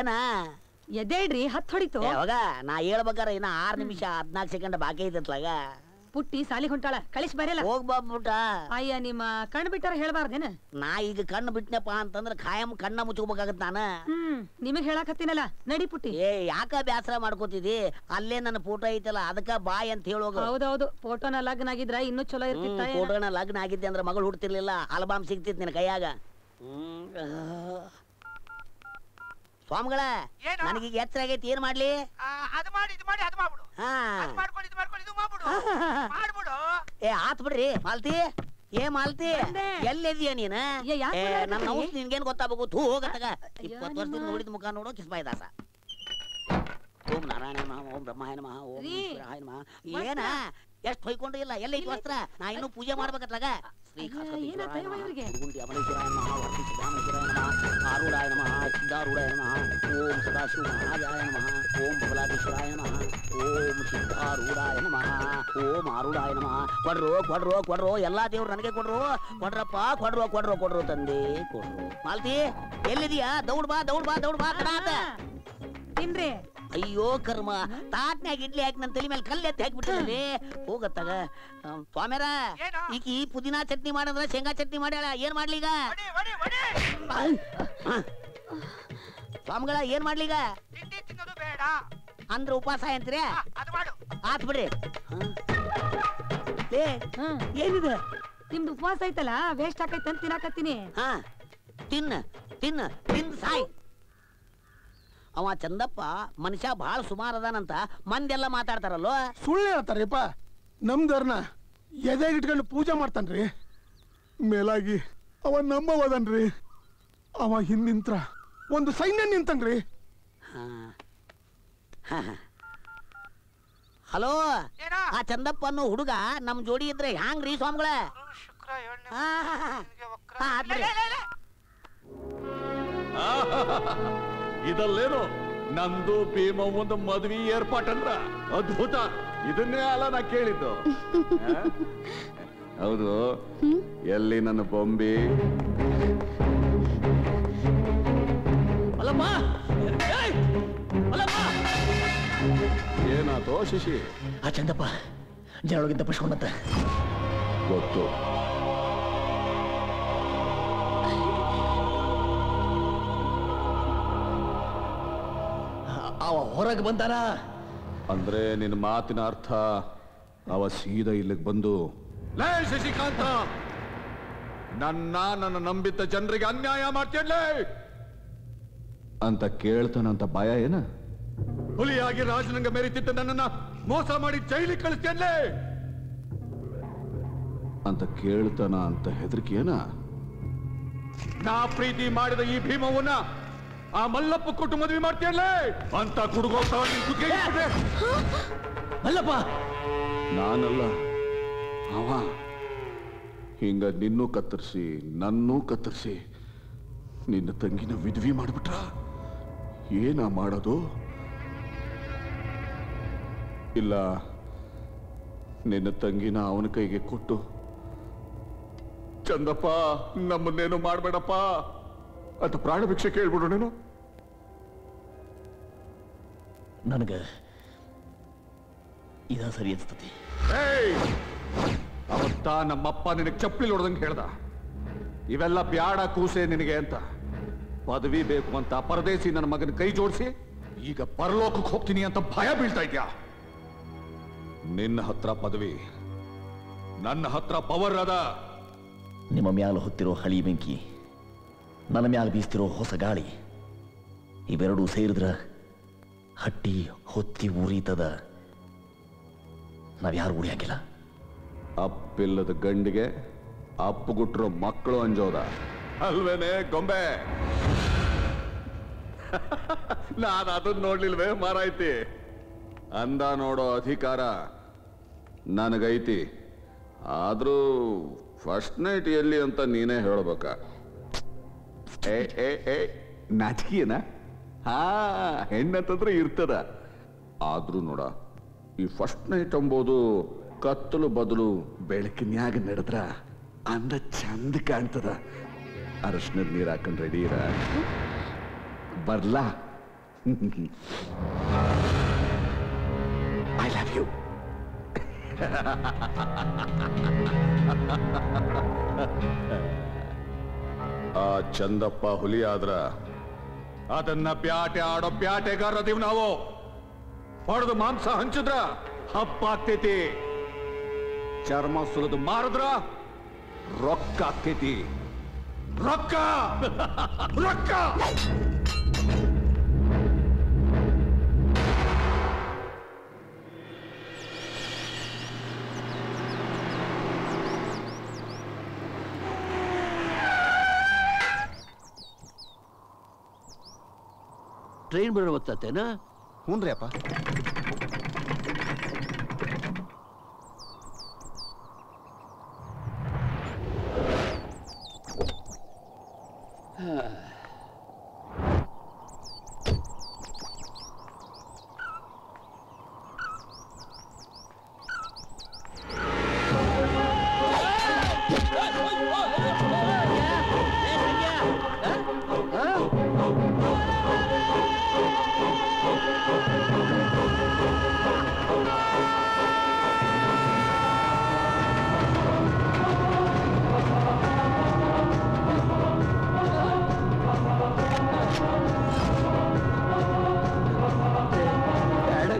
ಏನ ಎದ್ದೇಳ್ರಿ ಹತ್ ಹೊಡಿತು ಯಾವಾಗ ನಾ ಹೇಳ್ಬೇಕಾರ ಇನ್ನ 6 ನಿಮಿಷ 14 ಸೆಕೆಂಡ್ ಬಾಕಿ ಐತತ್ಲಾಗ ಪುಟ್ಟಿ ಸಾಲಿ ಹೊಂಟಾಳ ಕಳಿಸ್ ಬರಲ್ಲ ಹೋಗ್ಬಾಬಿಟ್ಟ ಅಯ್ಯ ನಿಮ್ಮ ಕಣ್ಣು ಬಿಟ್ಟಾರ ಹೇಳ್ಬಾರ್ದೇನ ನಾ ಈಗ ಕಣ್ಣು ಬಿಟ್ನಪ್ಪ ಅಂತಂದ್ರ ಖಾಯಂ ಕಣ್ಣ ಮುಚ್ಕೋಬೇಕಾಗತ್ ನಾನ ನಿಮಗ್ ಹೇಳಾಕತ್ತೀನಲ್ಲ ನಡಿ ಪುಟ್ಟಿ ಏ ಯಾಕ ಬ್ಯಾಸರ ಮಾಡ್ಕೋತಿದಿ ಅಲ್ಲೇ ನನ್ನ ಫೋಟೋ ಐತಲ್ಲ ಅದಕ್ಕ ಬಾಯ್ ಅಂತ ಹೇಳೋಗ ಹೌದೌದು ಫೋಟೋನ ಲಗ್ನ ಆಗಿದ್ರ ಇನ್ನೂ ಚಲೋ ಇರ್ತಿತ್ತ ಫೋಟೋನ ಲಗ್ನ ಆಗಿದ್ದೆ ಅಂದ್ರ ಮಗಳು ಹುಡ್ತಿರ್ಲಿಲ್ಲ ಆಲ್ಬಮ್ ಸಿಗ್ತಿತ್ ನಿನ್ನ ಕೈಯಾಗ ಸ್ವಾಮಿಗಳ ನನಗೀಗ ಎಚ್ಚರ ಆಗೈತಿ ಏನ್ ಮಾಡ್ಲಿ ಏ ಆತ್ ಬಿಡ್ರಿ ಮಾಲ್ತಿ ಏ ಮಾಲ್ತಿ ಎಲ್ಲಿದ್ಯಾ ನೀನ ನನ್ನ ಔಷಧಿ ನಿನ್ಗೇನ್ ಗೊತ್ತಾಗಬೇಕು ಥೂ ಹೋಗತ್ತಾಗ 20 ವರ್ಷದಿಂದ ನೋಡಿದ ಮುಖ ನೋಡೋ ಕಿಸ್ಬಾಯಿ ದಾಸ ಓಂ ನಾರಾಯಣ ನಮಃ ಓಂ ಬ್ರಹ್ಮಾಯ ನಮಃ ಓಂ ಈಶ್ವರಾಯ ನಮಃ ಏನ ಎಷ್ಟು ಹೊಯ್ಕೊಂಡು ಇಲ್ಲ ಎಲ್ಲ ಐತಿ ವಸ್ತ್ರ ನಾ ಇನ್ನೂ ಪೂಜೆ ಮಾಡ್ಬೇಕತ್ಲಾಗ ಶ್ರೀ ಗುಂಡಿ ಅಮಲೇಶ್ವರಾಯ ನಮಃ ವರ್ತಿ ಸಿದ್ಧಾಮೇಶ್ವರಾಯ ನಮಃ ಆರೂಢಾಯ ನಮಃ ಸಿದ್ಧಾರೂಢಾಯ ನಮಃ ಓಂ ಸದಾಶಿವ ಮಹಾರಾಜಾಯ ನಮಃ ಓಂ ಬಬಲಾಧೀಶ್ವರಾಯ ನಮಃ ಓಂ ಸಿದ್ಧಾರೂಢಾಯ ನಮಃ ಓಂ ಆರೂಢಾಯ ನಮಃ ಕೊಡ್ರು ಕೊಡ್ರು ಕೊಡ್ರು ಎಲ್ಲಾ ದೇವ್ರು ನನಗೆ ಕೊಡ್ರು ಕೊಡ್ರಪ್ಪ ಕೊಡ್ರು ಕೊಡ್ರು ಕೊಡ್ರು ತಂದೆ ಕೊಡ್ರು ಮಾಲ್ತಿ ಎಲ್ಲಿದೀಯಾ ದೌಡ್ ಬಾ ದೌಡ್ ಬಾ ದೌಡ್ ಬಾ ಕಡಾತ ತಿನ್ರಿ ಅಯ್ಯೋ ಕರ್ಮ ತಾಟ್ನ್ಯಾಗ ಇಡ್ಲಿ ಹಾಕಿ ನನ್ನ ತಲೆ ಮೇಲೆ ಕಲ್ಲು ಎತ್ತಿ ಹಾಕ್ಬಿಟ್ಟಿದ್ರಿ ಹೋಗತ್ತಾಗ ಸ್ವಾಮ್ಯಾರ ಈಗ ಈ ಪುದೀನಾ ಚಟ್ನಿ ಮಾಡಂದ್ರ ಶೇಂಗಾ ಚಟ್ನಿ ಮಾಡ್ಯಾಳ ಏನ್ ಮಾಡ್ಲಿ ಈಗ ಸ್ವಾಮಿಗಳ ಏನ್ ಮಾಡ್ಲಿ ಈಗ ಅಂದ್ರ ಉಪವಾಸ ಅಂತೀರಿ ಆತ್ ಬಿಡ್ರಿ ಏನಿದೆ ನಿಮ್ದು ಉಪವಾಸ ಐತಲ್ಲ ವೇಸ್ಟ್ ಆಕೈತೆ ಅಂತ ತಿನ್ನಾಕತ್ತೀನಿ ಹಾ ತಿನ್ನ ತಿನ್ನ ತಿಂದು ಸಾಯ್ ಅವ ಚಂದಪ್ಪ ಮನುಷ್ಯ ಬಹಳ ಸುಮಾರು ಅದಾನಂತ ಮಂದೆಲ್ಲ ಮಾತಾಡ್ತಾರಲ್ಲೋ ಸುಳ್ಳು ಹೇಳ್ತಾರಪ್ಪ ನಮ್ದರ್ನ ಎದೆಗಿಟ್ಕೊಂಡು ಪೂಜೆ ಮಾಡ್ತಾನ್ರಿ ಮೇಲಾಗಿ ಅವ ನಮ್ಮವದನ್ರಿ ಅವ ಹಿಂದಿಂತ್ರ ಒಂದು ಸೈನ್ಯ ನಿಂತನ್ರಿ ಹಲೋ ಆ ಚಂದಪ್ಪ ಅನ್ನೋ ಹುಡುಗ ನಮ್ ಜೋಡಿ ಇದ್ರೆ ಹ್ಯಾಂಗ್ರಿ ಸ್ವಾಮಿಗಳ ಇದಲ್ಲೇನು ನಂದು ಭೀಮ ಒಂದು ಮದ್ವಿ ಏರ್ಪಾಟಂದ್ರ ಅದ್ಭುತ ಇದನ್ನೇ ಅಲ್ಲ ನಾ ಕೇಳಿದ್ದು ಹೌದು ಎಲ್ಲಿ ನನ್ನ ಬೊಂಬಿ ಏನಾತೋ ಶಿಶಿ ಆ ಚಂದಪ್ಪ ಜನೊಳಗಿಂತ ಪುಷ್ಕೊಂಡಂತ ಗೊತ್ತು ಅವ ಹೊರಗೆ ಬಂದಾನ ಅಂದ್ರೆ ನಿನ್ನ ಮಾತಿನ ಅರ್ಥ ಅವ ಸೀದಾ ಇಲ್ಲಿಗೆ ಬಂದು ಲೇ ಶಶಿಕಾಂತ ನನ್ನ ನಂಬಿದ್ದ ಜನರಿಗೆ ಅನ್ಯಾಯ ಮಾಡ್ತೇನೆ ಅಂತ ಕೇಳ್ತಾನಂತ ಭಯ ಏನ ಹುಲಿಯಾಗಿ ರಾಜನಂಗ ಮೆರಿತಿದ್ದ ನನ್ನನ್ನ ಮೋಸ ಮಾಡಿ ಜೈಲಿಗೆ ಕಳಿಸ್ತೇನೆ ಅಂತ ಕೇಳ್ತಾನ ಅಂತ ಹೆದರಿಕೆಯೇನ ನಾ ಪ್ರೀತಿ ಮಾಡಿದ ಈ ಭೀಮವನ್ನ ಆ ಮಲ್ಲಪ್ಪ ಕೊಟ್ಟು ಮದುವೆ ಮಾಡ್ತೀಯಲ್ಲೇ ಅಂತ ಕುಡುಗೋತ ಮಲ್ಲಪ್ಪ ನಾನಲ್ಲ ಅವ ಹಿಂಗ ನಿನ್ನೂ ಕತ್ತರಿಸಿ ನನ್ನೂ ಕತ್ತರಿಸಿ ನಿನ್ನ ತಂಗಿನ ವಿಧವಿ ಮಾಡ್ಬಿಟ್ರ ಏನ ಮಾಡೋದು ಇಲ್ಲ ನಿನ್ನ ತಂಗಿನ ಅವನ ಕೈಗೆ ಕೊಟ್ಟು ಚಂದಪ್ಪ ನಮ್ಮನ್ನೇನು ಮಾಡ್ಬೇಡಪ್ಪ ಅಂತ ಪ್ರಾಣ ಭಿಕ್ಷೆ ಕೇಳ್ಬಿಡು ನೀನು ನನಗ ಇದ ಸರಿ ಅನ್ಸ್ತತಿ ಅವತ್ತ ನಮ್ಮಪ್ಪ ನಿನಗೆ ಚಪ್ಪಲಿ ಹೊಡೆದಂಗೆ ಹೇಳ್ದ ಇವೆಲ್ಲ ಬ್ಯಾಡ ಕೂಸೆ ನಿನಗೆ ಅಂತ ಪದವಿ ಬೇಕು ಅಂತ ಪರದೇಸಿ ನನ್ನ ಮಗನ ಕೈ ಜೋಡಿಸಿ ಈಗ ಪರಲೋಕಕ್ಕೆ ಹೋಗ್ತೀನಿ ಅಂತ ಭಯ ಬೀಳ್ತಾ ಇದ್ಯಾ ನಿನ್ನ ಹತ್ರ ಪದವಿ ನನ್ನ ಹತ್ರ ಪವರ್ ಅದ ನಿಮ್ಮ ಮ್ಯಾಲ ಹೊತ್ತಿರೋ ಹಳಿ ಬೆಂಕಿ ನನ್ನ ಮ್ಯಾಲ ಬೀಸ್ತಿರೋ ಹೊಸ ಗಾಳಿ ಇವೆರಡೂ ಸೇರಿದ್ರ ಹಟ್ಟಿ ಹೊತ್ತಿ ಉರಿತದ ನಾವ್ಯಾರು ಉಳಿಯಾಗಿಲ್ಲ ಅಪ್ಪಿಲ್ಲದ ಗಂಡಿಗೆ ಅಪ್ಪುಗುಟ್ರೋ ಮಕ್ಕಳು ಅಂಜೋದ ಅಲ್ವೇನೆ ಗೊಂಬೆ ನಾನು ಅದನ್ನ ನೋಡ್ಲಿಲ್ವೇ ಮಾರಾಯ್ತಿ ಅಂದ ನೋಡೋ ಅಧಿಕಾರ ನನಗೈತಿ ಆದ್ರೂ ಫಸ್ಟ್ ನೈಟ್ ಎಲ್ಲಿ ಅಂತ ನೀನೇ ಹೇಳ್ಬೇಕ ನಾಚಿಕೆಯನ ಹಾ ಹೆಣ್ಣಂತಂದ್ರೆ ಇರ್ತದ ಆದ್ರೂ ನೋಡ ಈ ಫಸ್ಟ್ ನೈಟ್ ಅಂಬೋದು ಕತ್ತಲು ಬದಲು ಬೆಳಕಿನ್ಯಾಗ ನಡೆದ್ರ ಅಂದ ಚಂದ ಕಾಣ್ತದ ಅರಶಿನದ ನೀರ್ ಹಾಕೊಂಡ್ ರೆಡಿ ಇರ ಬರ್ಲಾ ಐ ಲವ್ ಯು. ಆ ಚಂದಪ್ಪ ಹುಲಿ ಆದ್ರ ಅದನ್ನ ಬ್ಯಾಟೆ ಆಡೋ ಬ್ಯಾಟೆಗಾರದೀವ್ ನಾವು. ಹೊಡೆದು ಮಾಂಸ ಹಂಚಿದ್ರ ಹಬ್ಬ ಆಗ್ತೈತಿ, ಚರ್ಮ ಸುಲಿದು ಮಾರಿದ್ರ ರೊಕ್ಕ ಆಗ್ತೈತಿ. ರೊಕ್ಕ ರೊಕ್ಕ. ಟ್ರೈನ್ ಬರೋ ಗೊತ್ತೇನಾ? ಹ್ಞೂನ್ರಿ ಅಪ್ಪ.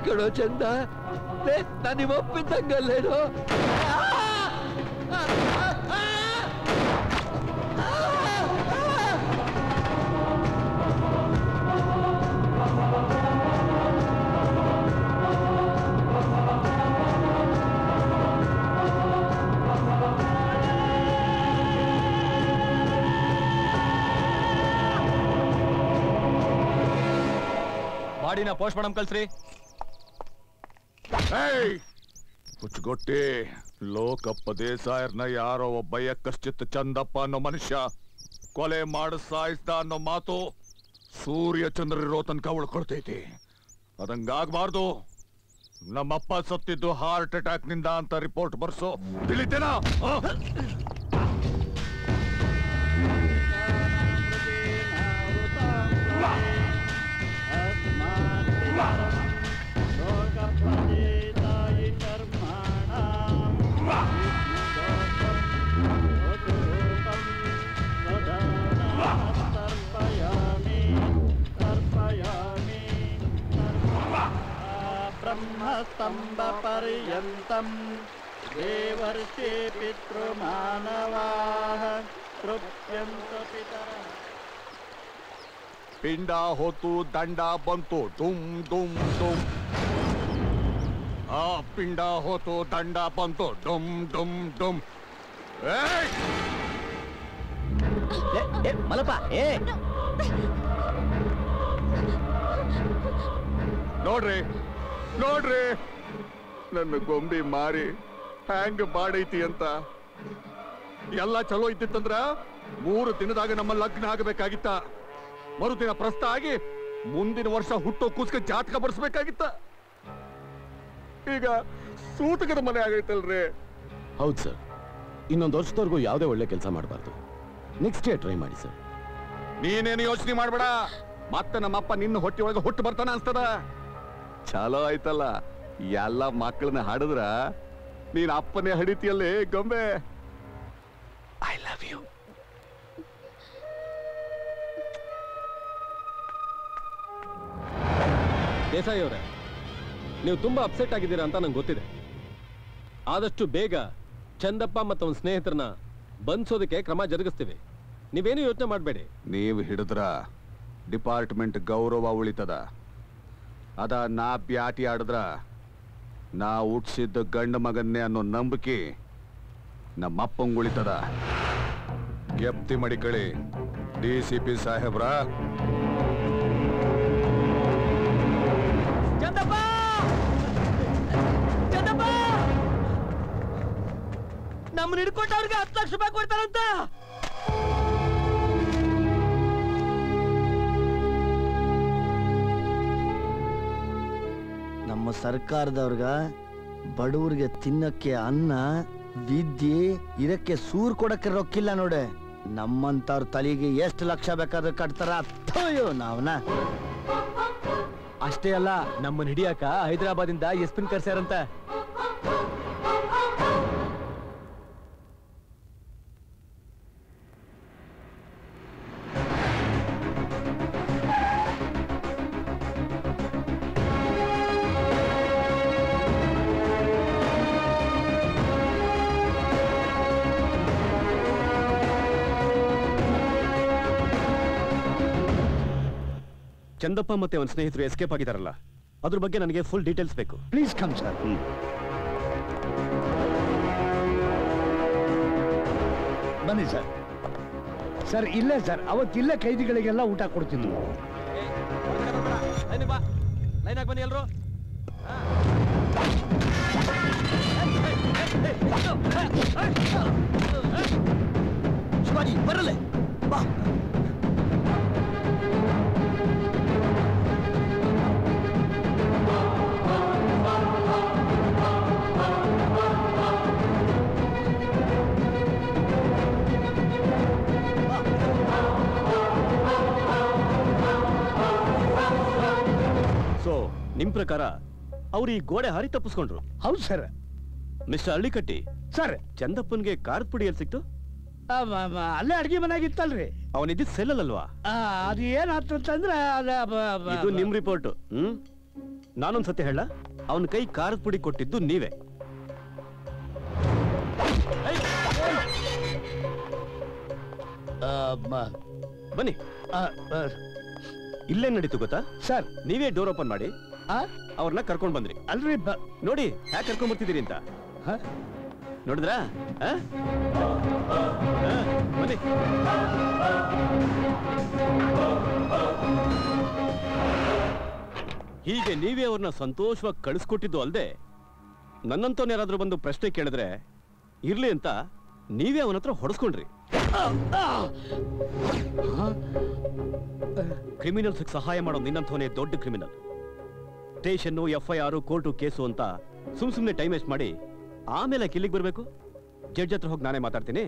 ಕೇಳೋ ಚಂದ, ನಾನು ಒಪ್ಪಿದ್ದಂಗಲ್ಲೇನೋ. ಬಾಡಿನ ಪೋಸ್ಟ್ ಮಾಡಮ್ ಕಳ್ಸ್ರಿ. ಹುಚ್ಚುಗೊಟ್ಟಿ, ಲೋಕಪ್ಪ ದೇಸಾಯರ್ನ ಯಾರೋ ಒಬ್ಬ ಕಶ್ಚಿತ್ ಚಂದಪ್ಪ ಅನ್ನೋ ಮನುಷ್ಯ ಕೊಲೆ ಮಾಡಿ ಸಾಯಿಸ್ದ ಅನ್ನೋ ಮಾತು ಸೂರ್ಯ ಚಂದ್ರರಿರೋ ತನಕ ಉಳ್ಕೊಳ್ತೈತಿ. ಅದಂಗಾಗಬಾರ್ದು. ನಮ್ಮಪ್ಪ ಸತ್ತಿದ್ದು ಹಾರ್ಟ್ ಅಟ್ಯಾಕ್ ನಿಂದ ಅಂತ ರಿಪೋರ್ಟ್ ಬರ್ಸೋ, ತಿಳಿತೇನಾ? ಬ್ರಹ್ಮಸ್ತಂಭ ಪರ್ಯಂತಂ ದೇವರ್ಷಿ ಪಿತೃಮಾನವಾಃ ತೃಪ್ಯಂತ ಪಿತರಃ. ಪಿಂಡ ಹೋತು, ದಂಡ ಬಂತು, ಡುಮ್ ಡುಮ್ ಡುಮ್. ಆ ಪಿಂಡ ಹೋತು, ದಂಡ ಬಂತು, ಡುಮ್ ಡುಮ್ ಡುಮ್. ಮಲಪ ನೋಡ್ರಿ ನೋಡ್ರಿ, ನನ್ನ ಗೊಂಬಿ ಮಾರಿ ಹ್ಯಾಂಗ್ ಬಾಡೈತಿ ಅಂತ. ಎಲ್ಲ ಚಲೋ ಇದ್ದಿತ್ತಂದ್ರ 3 ದಿನದಾಗ ನಮ್ಮ ಲಗ್ನ ಆಗಬೇಕಾಗಿತ್ತ. ಮರುದಿನ ಪ್ರಸ್ತ ಆಗಿ ಮುಂದಿನ ವರ್ಷ ಹುಟ್ಟೋ ಕೂಸ್ಕ ಜಾತಕ ಬರ್ಸ್ಬೇಕಾಗಿತ್ತ. ಈಗ ಸೂತಕದ ಮನೆ ಆಗೈತಲ್ರಿ. ಹೌದು ಸರ್, ಇನ್ನೊಂದು ವರ್ಷದವರೆಗೂ ಯಾವುದೇ ಒಳ್ಳೆ ಕೆಲಸ ಮಾಡಬಾರ್ದು. ನೆಕ್ಸ್ಟ್ ಇಯರ್ ಟ್ರೈ ಮಾಡಿ ಸರ್. ನೀನೇನು ಯೋಚನೆ ಮಾಡ್ಬೇಡ, ಮತ್ತೆ ನಮ್ಮಪ್ಪ ನಿನ್ನ ಹೊಟ್ಟೆ ಒಳಗೆ ಹುಟ್ಟು ಬರ್ತಾನ ಅನ್ಸ್ತದ. ಚಲೋ ಆಯ್ತಲ್ಲ, ಎಲ್ಲ ಮಕ್ಕಳನ್ನ ಹಾಡಿದ್ರ ನೀನ್ ಅಪ್ಪನೇ ಹಡಿತಿಯಲ್ಲೇ ಗೊಂಬೆ. I love you. ದೇಸಾಯಿ ಅವರೇ, ನೀವು ತುಂಬಾ ಅಪ್ಸೆಟ್ ಆಗಿದ್ದೀರಾ ಅಂತ ನಂಗೆ ಗೊತ್ತಿದೆ. ಆದಷ್ಟು ಬೇಗ ಚಂದಪ್ಪ ಮತ್ತು ಅವನ ಸ್ನೇಹಿತರನ್ನ ಬಂಧಿಸೋದಕ್ಕೆ ಕ್ರಮ ಜರುಗಿಸ್ತೀವಿ. ನೀವೇನು ಯೋಚನೆ ಮಾಡಬೇಡಿ. ನೀವು ಹಿಡಿದ್ರ ಡಿಪಾರ್ಟ್ಮೆಂಟ್ ಗೌರವ ಉಳಿತದ. ಅದ ನಾ ಬ್ಯಾಟಿ ಆಡಿದ್ರ ನಾ ಹುಟ್ಸಿದ್ದ ಗಂಡ ಮಗನ್ನೇ ಅನ್ನೋ ನಂಬಿಕೆ ನಮ್ಮಪ್ಪಂಗ್ ಉಳಿತದ. ಗೆಪ್ತಿ ಮಡಿಕಳಿ DCP ಸಾಹೇಬ್ರ. ನಮ್ಮನ್ನ ಹಿಡ್ಕೊಟ್ಟವ್ರಿಗೆ 10 ಲಕ್ಷ ರೂಪಾಯಿ ಕೊಡ್ತಾರಂತ. ನಮ್ಮ ಸರ್ಕಾರದವ್ರಗ ಬಡವ್ರಿಗೆ ತಿನ್ನಕ್ಕೆ ಅನ್ನ, ವಿದ್ಯೆ, ಇದಕ್ಕೆ ಸೂರ್ ಕೊಡಕ್ಕೆ ರೊಕ್ಕಿಲ್ಲ ನೋಡೆ. ನಮ್ಮಂತವ್ರ ತಲೆಗೆ ಎಷ್ಟು ಲಕ್ಷ ಬೇಕಾದ್ರೆ ಕಟ್ತಾರ. ಅಯ್ಯೋ ನಾವ್ನ ಅಷ್ಟೇ ಅಲ್ಲ, ನಮ್ಮನ್ನ ಹಿಡಿಯಾಕ ಹೈದರಾಬಾದಿಂದ ಎಸ್ಪಿನ್ ಕರ್ಸ್ಯಾರಂತ. ಚಂದಪ್ಪ ಮತ್ತೆ ಅವನ ಸ್ನೇಹಿತರು ಎಸ್ಕೇಪ್ ಆಗಿದಾರಲ್ಲ, ಅದ್ರ ಬಗ್ಗೆ ನನಗೆ ಫುಲ್ ಡೀಟೇಲ್ಸ್ ಬೇಕು. Please come sir. ಬನ್ನಿ ಸರ್. ಸರ್ ಇಲ್ಲೇ ಸರ್, ಅವತ್ತಿಲ್ಲೇ ಕೈದಿಗಳಿಗೆಲ್ಲ ಊಟ ಕೊಡ್ತಿದ್ವು. ಲೈನ್ ಆಗಿ ಬನ್ನಿ ಎಲ್ರು. ಶಿವಾಜಿ ಬರಲೇ ಬಾ. ಸೊ ನಿಮ್ ಪ್ರಕಾರ ಅವ್ರು ಈ ಗೋಡೆ ಹಾರಿ ತಪ್ಪಿಸ್ಕೊಂಡ್ರು? ಹೌದು ಸರ್. ಮಿಸ್ಟರ್ ಹಳ್ಳಿಕಟ್ಟಿ ಸರ್, ಚಂದಪ್ಪನ್ಗೆ ಖಾರದ ಪುಡಿ ಎಲ್ಲಿ ಸಿಕ್ತು? ಅಲ್ಲೇ ಅಡ್ಗೆ ಮನೆಯಾಗಿತ್ತಲ್ರಿ. ಅವನಿದ್ದ ಸೆಲ್ಲಲ್ವಾ? ಅದು ಏನಾಗ್ತಂದ್ರೆ ಇದು ನಿಮ್ ರಿಪೋರ್ಟ್. ನಾನೊಂದ್ ಸತ್ಯ ಹೇಳ, ಅವನ ಕೈ ಖಾರದ ಪುಡಿ ಕೊಟ್ಟಿದ್ದು ನೀವೇ. ಬನ್ನಿ. ಇಲ್ಲೇ ನಡೀತು ಗೊತ್ತಾ ಸರ್? ನೀವೇ ಡೋರ್ ಓಪನ್ ಮಾಡಿ ಅವ್ರನ್ನ ಕರ್ಕೊಂಡ್ ಬಂದ್ರಿ ಅಲ್ರಿ. ನೋಡಿ ಯಾಕೆ ಕರ್ಕೊಂಡ್ ಬರ್ತಿದ್ದೀರಿ ಅಂತ. ನೋಡಿದ್ರಾ? ಬನ್ನಿ. ಹೀಗೆ ನೀವೇ ಅವ್ರನ್ನ ಸಂತೋಷವಾಗಿ ಕಳಿಸ್ಕೊಟ್ಟಿದ್ದು ಅಲ್ದೆ, ನನ್ನಂತವ್ನ ಯಾರಾದ್ರೂ ಬಂದು ಪ್ರಶ್ನೆ ಕೇಳಿದ್ರೆ ಇರ್ಲಿ ಅಂತ ನೀವೇ ಅವನ ಹತ್ರ ಹೊಡೆಸ್ಕೊಂಡ್ರಿ. ಕ್ರಿಮಿನಲ್ಸ್ ಸಹಾಯ ಮಾಡೋ ನಿನ್ನಂಥವನೇ ದೊಡ್ಡ criminal. Station, FIR, court, case ಅಂತ ಸುಮ್ನೆ ಟೈಮ್ ವೇಸ್ಟ್ ಮಾಡಿ ಆಮೇಲೆ ಇಲ್ಲಿಗೆ ಬರ್ಬೇಕು. ಜಡ್ಜ್ ಹತ್ರ ಹೋಗಿ ನಾನೇ ಮಾತಾಡ್ತೀನಿ.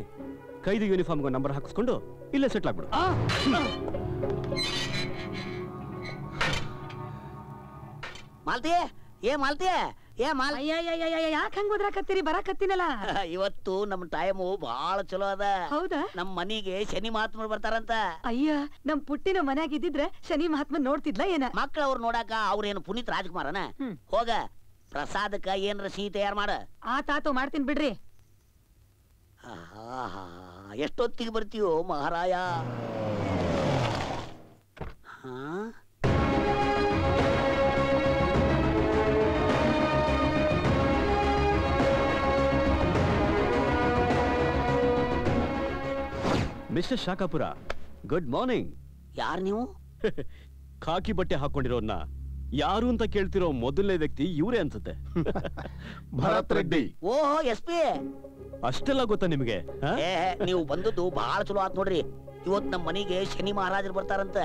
ಕೈದು ಯೂನಿಫಾರ್ಮ್ಗೆ ನಂಬರ್ ಹಾಕಿಸ್ಕೊಂಡು ಇಲ್ಲೇ ಸೆಟ್ಲ್ ಆಗ್ಬಿಡು. ಮಾಲ್ತಿ, ಏ ಮಾಲ್ತಿ, ಏ ಮಾಲ್, ಯಾಕೆ ಹಂಗ ಓದ್ರಾಕತ್ತೀರಿ? ಬರಾಕತ್ತೀನಲ್ಲ. ಇವತ್ತು ನಮ್ ಟೈಮು ಬಹಳ ಚಲೋ ಅದ. ಹೌದಾ? ನಮ್ ಮನಿಗೆ ಶನಿ ಮಹಾತ್ಮರು ಬರ್ತಾರಂತ. ಅಯ್ಯ, ನಮ್ ಪುಟ್ಟಿನ ಮನ್ಯಾಗ ಇದ್ದಿದ್ರೆ ಶನಿ ಮಹಾತ್ಮ ನೋಡ್ತಿದ್ಲ ಏನ? ಮಕ್ಳ ಅವ್ರು ನೋಡಾಕ ಅವ್ರೇನು ಪುನೀತ್ ರಾಜ್ಕುಮಾರನ? ಹೋಗ ಪ್ರಸಾದಕ್ಕ ಏನ್ರ ಸಿಹಿ ತಯಾರು ಮಾಡ. ಆತಾತು ಮಾಡ್ತೀನಿ ಬಿಡ್ರಿ. ಎಷ್ಟೊತ್ತಿಗೆ ಬರ್ತೀಯೋ ಮಹಾರಾಯ? Mister Shakapura, good morning. ಯಾರು ನೀವು? ಖಾಕಿ ಬಟ್ಟೆ ಹಾಕೊಂಡಿರೋನ್ನ ಯಾರು ಅಂತ ಕೇಳ್ತಿರೋ ಮೊದಲನೇ ವ್ಯಕ್ತಿ ಇವರೇ ಅನ್ಸುತ್ತೆ. ಭರತ್ ರೆಡ್ಡಿ. ಓಹೋ, SP. ಅಷ್ಟೆಲ್ಲ ಗೊತ್ತಾ ನಿಮಗೆ? ನೀವು ಬಂದದ್ದು ಬಹಳ ಚಲೋ ಆತ್ ನೋಡ್ರಿ. ಇವತ್ ನಮ್ ಮನಿಗೆ ಶನಿ ಮಹಾರಾಜರು ಬರ್ತಾರಂತ.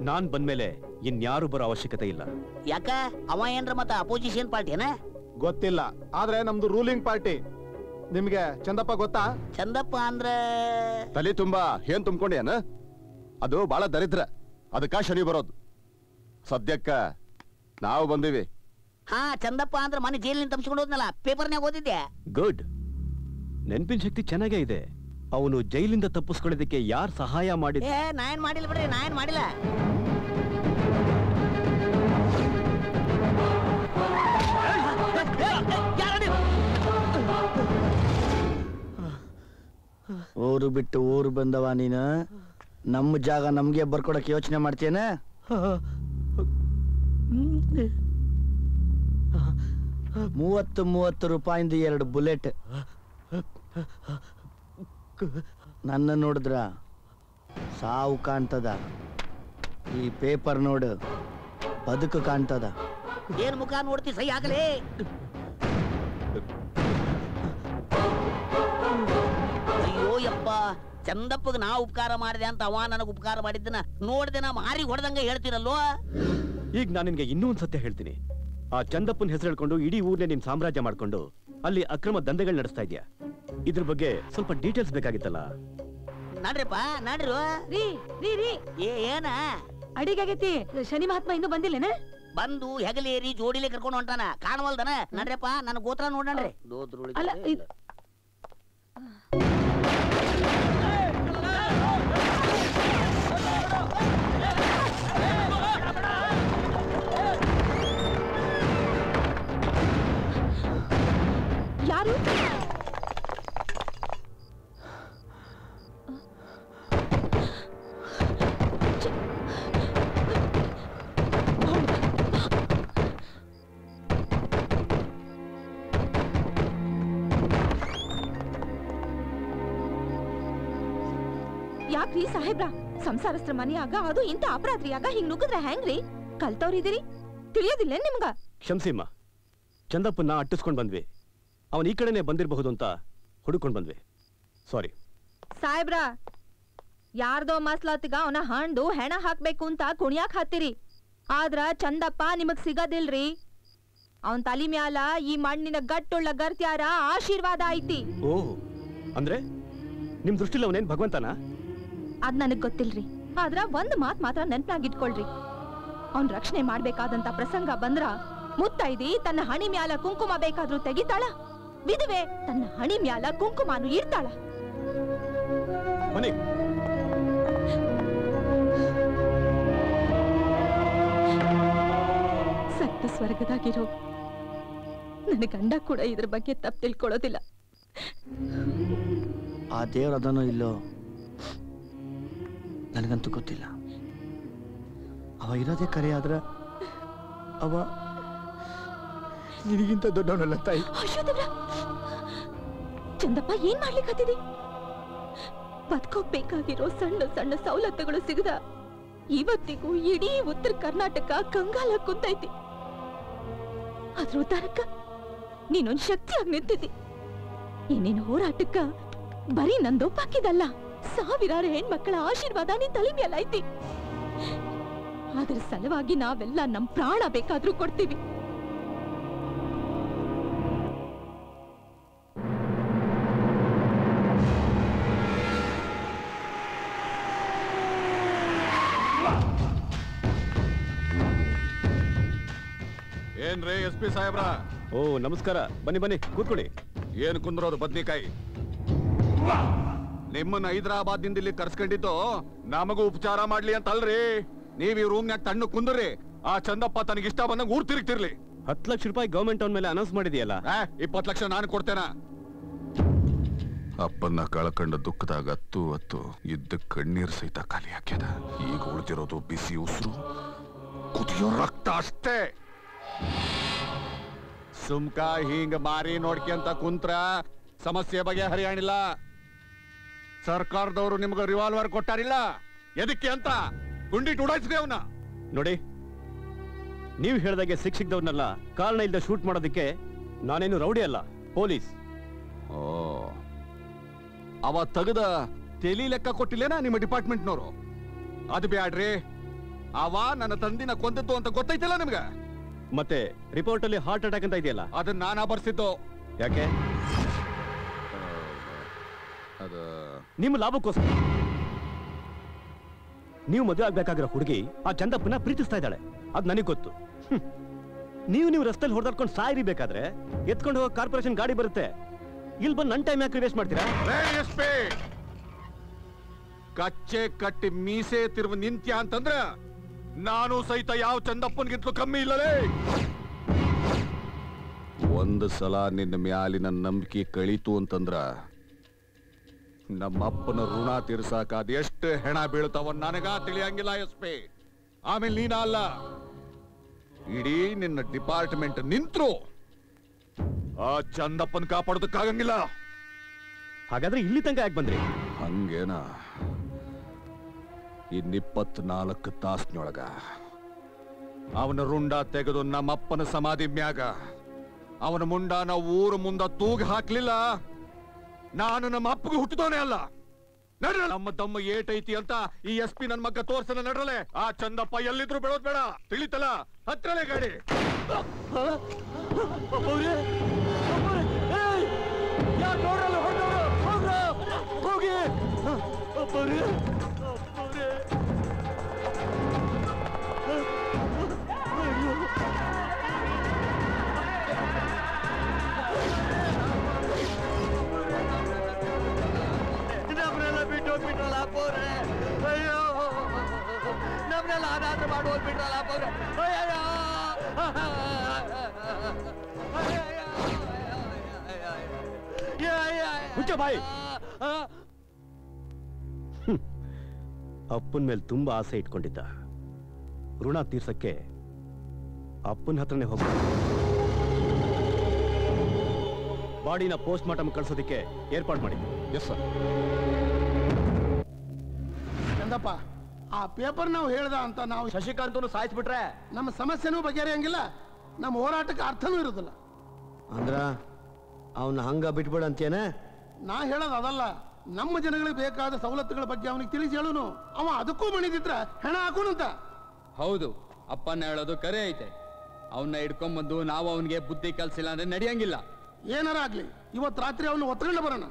ನಾನ್ ಬಂದ್ಮೇಲೆ ಇನ್ಯಾರು ಬರೋ ಅವಶ್ಯಕತೆ ಇಲ್ಲ. ಯಾಕ? ಅವ ಏನ್ರ ಮತ್ತ ಅಪೋಸಿಷನ್ ಪಾರ್ಟಿ ಏನ? ಗೊತ್ತಿಲ್ಲ, ಆದ್ರೆ ನಮ್ದು ರೂಲಿಂಗ್ ಪಾರ್ಟಿ. ನಿಮ್ಗೆ ಚಂದಪ್ಪ ಗೊತ್ತಾ? ಚಂದಪ್ಪ ಅಂದ್ರೆ ತಲೆ ತುಂಬಾ ಏನ್ ತುಂಬ್ಕೊಂಡೇನ? ಅದು ಬಹಳ ದರಿದ್ರ, ಅದಕ್ಕ ಶನಿ ಬರೋದು. ಸದ್ಯಕ್ಕ ನಾವು ಬಂದಿವಿ. ಹಾ, ಚಂದಪ್ಪ ಅಂದ್ರೆ ಮನೆ ಜೈಲಿನಿಂದ ತಪ್ಪಿಸ್ಕೊಂಡು ಹೋದ್ನಲ್ಲ, ಪೇಪರ್ನ್ಯಾಗ ಓದಿದ್ದೆ. ಗುಡ್. ನೆನ್ಪಿನ ಶಕ್ತಿ ಚೆನ್ನಾಗೇ ಇದೆ. ಅವನು ಜೈಲಿಂದ ತಪ್ಪಿಸ್ಕೊಳ್ಳೋದಕ್ಕೆ ಯಾರು ಸಹಾಯ ಮಾಡಿದ? ನಾ ಏನ್ ಮಾಡಿಲ್ಲ ಬಿಡ್ರಿ, ನಾ ಏನ್ ಮಾಡಿಲ್ಲ. ಊರು ಬಿಟ್ಟು ಊರು ಬಂದವ ನೀನು. ನಮ್ಮ ಜಾಗ ನಮ್ಗೆ ಬರ್ಕೊಡಕ್ ಯೋಚನೆ ಮಾಡ್ತೇನೆ. 30 ರೂಪಾಯಿಂದ 2 ಬುಲೆಟ್. ನನ್ನ ನೋಡಿದ್ರ ಸಾವು ಕಾಣ್ತದ. ಈ ಪೇಪರ್ ನೋಡು, ಬದುಕು ಕಾಣ್ತದ. ಏನ್ ಮುಖ ನೋಡ್ತಿ? ಸಹಿ ಆಗಲೇ. ಅಯ್ಯೋ ಯಪ್ಪ, ಚಂದಪ್ಪಗ ನಾ ಉಪಕಾರ ಮಾಡಿದೆ ಅಂತ ಅವ ನನಗ್ ಉಪಕಾರ ಮಾಡಿದ್ದನ ನೋಡ್ದೆ ನಾ ಮಾರಿ ಹೊಡೆದಂಗ ಹೇಳ್ತಿರಲ್ವ? ಈಗ ನಾನು ನಿನ್ಗೆ ಇನ್ನೂ ಒಂದ್ ಸತ್ಯ ಹೇಳ್ತೀನಿ. ಆ ಚಂದಪ್ಪನ ಹೆಸರು ಹೇಳ್ಕೊಂಡು ಇಡೀ ಊರ್ನೇ ನಿಮ್ ಸಾಮ್ರಾಜ್ಯ ಮಾಡ್ಕೊಂಡು ಅಲ್ಲಿ ಅಕ್ರಮ ದಂಧೆಗಳು ನಡೆಸ್ತಾ ಇದ್ಯಾ. ಇದ್ರ ಬಗ್ಗೆ ಸ್ವಲ್ಪ ಡೀಟೇಲ್ಸ್ ಬೇಕಾಗಿತ್ತಲ್ಲ. ನಡ್ರಿಪ್ಪ, ನಡ್ರು. ರೀ ರೀ ರೀ, ಏನ ಅಡಿಗಾಗೈತಿ. ಶನಿ ಮಹಾತ್ಮ ಇನ್ನೂ ಬಂದಿಲ್ಲೇನ? ಬಂದು ಹೆಗಲೇರಿ ಜೋಡಿಲಿ ಕರ್ಕೊಂಡು ಹೊಂಟಾನ ಕಾಣವಲ್ದನ ನಡ್ರಪ್ಪ ನನ್ನ ಗೋತ್ರ ನೋಡ್ರಿ ಯಾರು ಯಾಕ್ರಿ ಸಾಹೇಬ್ರ ಸಂಸಾರಸ್ತ್ರ ಮನೆಯಾಗ ಅದು ಇಂತ ಅಪರಾಧ್ರಿಯಾಗ ಹಿಂಗ್ ನುಗ್ಗಿದ್ರೆ ಹೆಂಗ್ರಿ ಕಲ್ತವ್ರಿದಿರಿ ತಿಳಿಯೋದಿಲ್ಲ ನಿಮ್ಗ ಕ್ಷಮಿಸಿಮ್ಮ ಚಂದಪ್ಪನ್ನ ಅಟ್ಟಿಸ್ಕೊಂಡ್ ಬಂದ್ವಿ ಅವನ್ ಈ ಕಡೆನೆ ಬಂದಿರಬಹುದು ಅಂತ ಹುಡುಕೊಂಡ್ ಬಂದ್ವಿ ಸಾರಿ ಸಾಹೇಬ್ರ ಯಾರ್ದೋ ಮಸ್ಲಾತಿಗ ಅವನ ಹಂಡು ಹೆಣ ಹಾಕ್ಬೇಕು ಅಂತ ಕುಣಿಯಾಕ್ ಹತ್ತಿರಿ ಆದ್ರ ಚಂದಪ್ಪ ನಿಮಗ್ ಸಿಗದಿಲ್ರಿ ಅವನ್ ತಲಿ ಮ್ಯಾಲ ಈ ಮಣ್ಣಿನ ಗಟ್ಟುಳ್ಳ ಗರ್ತ್ಯಾರ ಆಶೀರ್ವಾದ ಐತಿ ಓ ಅಂದ್ರೆ ನಿಮ್ ದೃಷ್ಟಿಲಿ ಅವನೇನ್ ಭಗವಂತನ ಅದ್ ನನಗ್ ಗೊತ್ತಿಲ್ರಿ ಆದ್ರ ಒಂದ್ ಮಾತ್ ಮಾತ್ರ ನೆನ್ಪಾಗಿಟ್ಕೊಳ್ರಿ ಅವ್ನ್ ರಕ್ಷಣೆ ಮಾಡ್ಬೇಕಾದಂತ ಪ್ರಸಂಗ ಬಂದ್ರ ಮುತ್ತೈದಿ ತನ್ನ ಹಣಿ ಮ್ಯಾಲ ಕುಂಕುಮ ಬೇಕಾದ್ರೂ ತೆಗಿತಾಳ ವಿಧವೆ ತನ್ನ ಹಣಿ ಮ್ಯಾಲ ಕುಂಕುಮಾನು ಇರ್ತಾಳ ಸತ್ತ ಸ್ವರ್ಗದಾಗಿರೋ ನನ್ನ ಗಂಡ ಕೂಡ ಇದ್ರ ಬಗ್ಗೆ ತಪ್ಪು ತಿಳ್ಕೊಳ್ಳೋದಿಲ್ಲ ಆ ದೇವ್ರ ಅದನ್ನು ಇಲ್ಲೋ ನನಗಂತೂ ಗೊತ್ತಿಲ್ಲ ಅವ ಇರೋದೇ ಕರೆ ಆದ್ರ ಅವ ನಿನಗಿಂತ ದೊಡ್ಡವನಲ್ಲ ತಾಯಿ ಚಂದಪ್ಪ ಏನ್ ಮಾಡ್ಲಿಕ್ಕತ್ತಿದಿ ಬದುಕೋಬೇಕಾಗಿರೋ ಸಣ್ಣ ಸಣ್ಣ ಸವಲತ್ತುಗಳು ಸಿಗದ ಇವತ್ತಿಗೂ ಇಡೀ ಉತ್ತರ ಕರ್ನಾಟಕ ಕಂಗಾಲ ಕುಂತೈತಿ ಅದ್ರ ಉದ್ದಾರಕ್ಕ ನೀನೊಂದ್ ಶಕ್ತಿಯಾಗಿ ನಿಂತಿದ್ದಿ ಏನೇನು ಹೋರಾಟಕ್ಕ ಬರೀ ನಂದೊಪ್ಪಾಕಿದಲ್ಲ ಸಾವಿರಾರು ಹೆಣ್ಮಕ್ಕಳ ಆಶೀರ್ವಾದ ನಿನ್ ತಲೆ ಮೇಲೆ ಐತಿ ಅದ್ರ ಸಲುವಾಗಿ ನಾವೆಲ್ಲ ನಮ್ ಪ್ರಾಣ ಬೇಕಾದ್ರೂ ಕೊಡ್ತೀವಿ ಏನ್ರಿ ಎಸ್ ಪಿ ಸಾಹೇಬ್ರ ಓ ನಮಸ್ಕಾರ ಬನ್ನಿ ಬನ್ನಿ ಕೂತ್ಕೊಳ್ಳಿ ಏನ್ ಕುಂದ್ರೋದು ಬದ್ನಿಕಾಯಿ ನಿಮ್ಮನ್ನ ಹೈದರಾಬಾದ್ನಿಂದ ಇಲ್ಲಿ ಕರ್ಸ್ಕೊಂಡಿದ್ದು ನಮಗೂ ಉಪಚಾರ ಮಾಡ್ಲಿ ಅಂತ ಅಲ್ರಿ ನೀವ್ ಈ ರೂಮ್ನ್ಯಾಗ ತಣ್ಣು ಕುಂದ್ರಿ ಆ ಚಂದಪ್ಪ ತನಗಿಷ್ಟ ಬಂದಂಗ ಊರ್ ತಿರುಗ್ತಿರ್ಲಿ 10 ಲಕ್ಷ ರೂಪಾಯಿ ಗವರ್ಮೆಂಟ್ ಅವನ ಮೇಲೆ ಅನೌನ್ಸ್ ಮಾಡಿದೆಯಲ್ಲ 20 ಲಕ್ಷ ನಾನು ಕೊಡ್ತೇನ ಅಪ್ಪನ್ನ ಕಳ್ಕೊಂಡ ದುಃಖದಾಗ ಅತ್ತು ಇದ್ದ ಕಣ್ಣೀರ್ ಸಹಿತ ಖಾಲಿ ಹಾಕ್ಯದ ಈಗ ಉಳಿದಿರೋದು ಬಿಸಿ ಉಸಿರು ಕುದಿಯೋ ರಕ್ತ ಅಷ್ಟೇ ಸುಮ್ಕ ಹಿಂಗ ಮಾರಿ ನೋಡ್ಕೊಂತ ಕುಂತ್ರ ಸಮಸ್ಯೆ ಬಗ್ಗೆ ಹರಿಯಾಣಿಲ್ಲ ಸರ್ಕಾರದವರು ನಿಮ್ಗೆ ರಿವಾಲ್ವರ್ ಕೊಟ್ಟಾರಿಲ್ಲ ಎದಕ್ಕೆ ಅಂತ ಗುಂಡಿಟ್ ಉಡಾಯಿಸಿದೆ ಅವನ ನೋಡಿ ನೀವು ಹೇಳ್ದಾಗೆ ಸಿಕ್ಕಿದವ್ರನ್ನೆಲ್ಲ ಕಾರಣ ಇಲ್ದ ಶೂಟ್ ಮಾಡೋದಕ್ಕೆ ನಾನೇನು ರೌಡಿ ಅಲ್ಲ ಪೊಲೀಸ್ ಓ ಅವ ತೆಗೆದ ತೆಲಿ ಲೆಕ್ಕ ಕೊಟ್ಟಿಲ್ಲೇನಾ ನಿಮ್ಮ ಡಿಪಾರ್ಟ್ಮೆಂಟ್ನವರು ಅದು ಬ್ಯಾಡ್ರಿ ಅವ ನನ್ನ ತಂದಿನ ಕೊಂದದ್ದು ಅಂತ ಗೊತ್ತೈತಿಲ್ಲ ನಿಮ್ಗ ಮತ್ತೆ ರಿಪೋರ್ಟ್ ಅಲ್ಲಿ ಹಾರ್ಟ್ ಅಟ್ಯಾಕ್ ಅಂತ ಇದೆಯಲ್ಲ ಅದನ್ನ ನಾನಾ ಬರ್ಸಿದ್ದು ಯಾಕೆ ಅದು ನಿಮ್ಮ ಲಾಭಕ್ಕೋಸ್ಕರ ನೀವು ಮದುವೆ ಆಗ್ಬೇಕಾಗಿರೋ ಹುಡುಗಿ ಆ ಚಂದಪ್ಪನ ಪ್ರೀತಿಸ್ತಾ ಇದ್ದಾಳೆ ಅದ್ ನನಗ್ ಗೊತ್ತು ನೀವು ರಸ್ತೆಯಲ್ಲಿ ಹೊಡೆದಾಡ್ಕೊಂಡು ಸಾಯಿರಿ ಬೇಕಾದ್ರೆ ಎತ್ಕೊಂಡು ಹೋಗೋ ಕಾರ್ಪೊರೇಷನ್ ಗಾಡಿ ಬರುತ್ತೆ ಇಲ್ಲಿ ಬಂದು ನನ್ನ ಟೈಮ್ ಯಾಕೆ ವೇಸ್ಟ್ ಮಾಡ್ತೀರಾ ಕಚ್ಚೆ ಕಟ್ಟಿ ಮೀಸೆ ತಿರುವು ನಿಂತ್ಯ ಅಂತಂದ್ರ ನಾನು ಸಹಿತ ಯಾವ ಚಂದಪ್ಪನ್ಗಿಂತಲೂ ಕಮ್ಮಿ ಇಲ್ಲಲೇ ಒಂದು ಸಲ ನಿನ್ನ ಮ್ಯಾಲಿನ ನಂಬಿಕೆ ಕಳೀತು ಅಂತಂದ್ರ ನಮ್ಮಪ್ಪನ ಋಣ ತೀರ್ಸಾಕ ಅದೆಷ್ಟು ಹೆಣ ಬೀಳ್ತಾವ ನನಗ ತಿಳಿಯಂಗಿಲ್ಲ ಎಸ್ಪಿ ಆಮೇಲೆ ನೀನ ಅಲ್ಲ ಇಡೀ ನಿನ್ನ ಡಿಪಾರ್ಟ್ಮೆಂಟ್ ನಿಂತ್ರು ಆ ಚಂದಪ್ಪನ್ ಕಾಪಾಡೋದಕ್ಕಾಗಂಗಿಲ್ಲ ಹಾಗಾದ್ರೆ ಇಲ್ಲಿ ತನಕ ಯಾಕೆ ಬಂದ್ರಿ ಹಂಗೇನ ಇನ್ನು24 ತಾಸ್ನೊಳಗ ಅವನ ರುಂಡ ತೆಗೆದು ನಮ್ಮಪ್ಪನ ಸಮಾಧಿ ಮ್ಯಾಗ ಅವನ ಮುಂಡಾನ ಊರ ಮುಂದ ತೂಗಿ ಹಾಕ್ಲಿಲ್ಲ ನಾನು ನಮ್ಮ ಅಪ್ಪಗೆ ಹುಟ್ಟಿದವನೇ ಅಲ್ಲ ನಡ್ರ ನಮ್ಮ ತಮ್ಮ ಏಟೈತಿ ಅಂತ ಈ SP ನನ್ ಮಗ್ಗ ತೋರ್ಸನ ನಡ್ರಲೆ ಆ ಚಂದಪ್ಪ ಎಲ್ಲಿದ್ರು ಬೆಳೋದ್ ಬೇಡ ತಿಳಿತಲ್ಲ ಹತ್ರಲೆ ಗಾಡಿ ಹೋಗಿ ಮಾಡಿ ಹೋಗ್ಬಿಟ್ರಲ್ಲ ಅಪ್ಪವ್ರೆ. ಮುಚ್ಚ ಬಾಯಿ. ಅಪ್ಪನ ಮೇಲೆ ತುಂಬಾ ಆಸೆ ಇಟ್ಕೊಂಡಿದ್ದ. ಋಣ ತೀರ್ಸಕ್ಕೆ ಅಪ್ಪನ ಹತ್ರನೇ ಹೋಗ. ಬಾಡಿನ ಪೋಸ್ಟ್ ಮಾರ್ಟಮ್ ಕಳ್ಸೋದಕ್ಕೆ ಏರ್ಪಾಡು ಮಾಡಿದ್ದೆ. Yes sir. ಚಂದಪ್ಪ, ಆ ಪೇಪರ್ ನಾವು ಹೇಳ್ದ ಅಂತ ನಾವು ಶಶಿಕಾಂತನು ಸಾಯಿಸ್ಬಿಟ್ರೆ ನಮ್ಮ ಸಮಸ್ಯೆನೂ ಬಗೆಹರಿಯಂಗಿಲ್ಲ, ನಮ್ಮ ಹೋರಾಟಕ್ಕೆ ಅರ್ಥನೂ ಇರುದಿಲ್ಲ. ಅಂದ್ರ ಅವನ್ನ ಹಂಗ ಬಿಟ್ಬಿಡ ಅಂತೇನೆ. ನಾ ಹೇಳೋದು ಅದಲ್ಲ, ನಮ್ಮ ಜನಗಳಿಗೆ ಬೇಕಾದ ಸವಲತ್ತುಗಳ ಬಗ್ಗೆ ಅವನಿಗೆ ತಿಳಿಸಿ ಹೇಳುನು. ಅವ ಅದಕ್ಕೂ ಮಣಿದಿದ್ರ ಹೆಣ ಹಾಕೋನಂತ. ಹೌದು, ಅಪ್ಪನ ಹೇಳೋದು ಕರೆ ಐತೆ. ಅವನ್ನ ಹಿಡ್ಕೊಂಡ್ಬಂದು ನಾವು ಅವನಿಗೆ ಬುದ್ಧಿ ಕಲ್ಸಿಲ್ಲ ಅಂದ್ರೆ ನಡೆಯಂಗಿಲ್ಲ. ಏನಾರ ಆಗ್ಲಿ, ಇವತ್ತು ರಾತ್ರಿ ಅವನು ಒತ್ಕೊಂಡು ಬರೋಣ.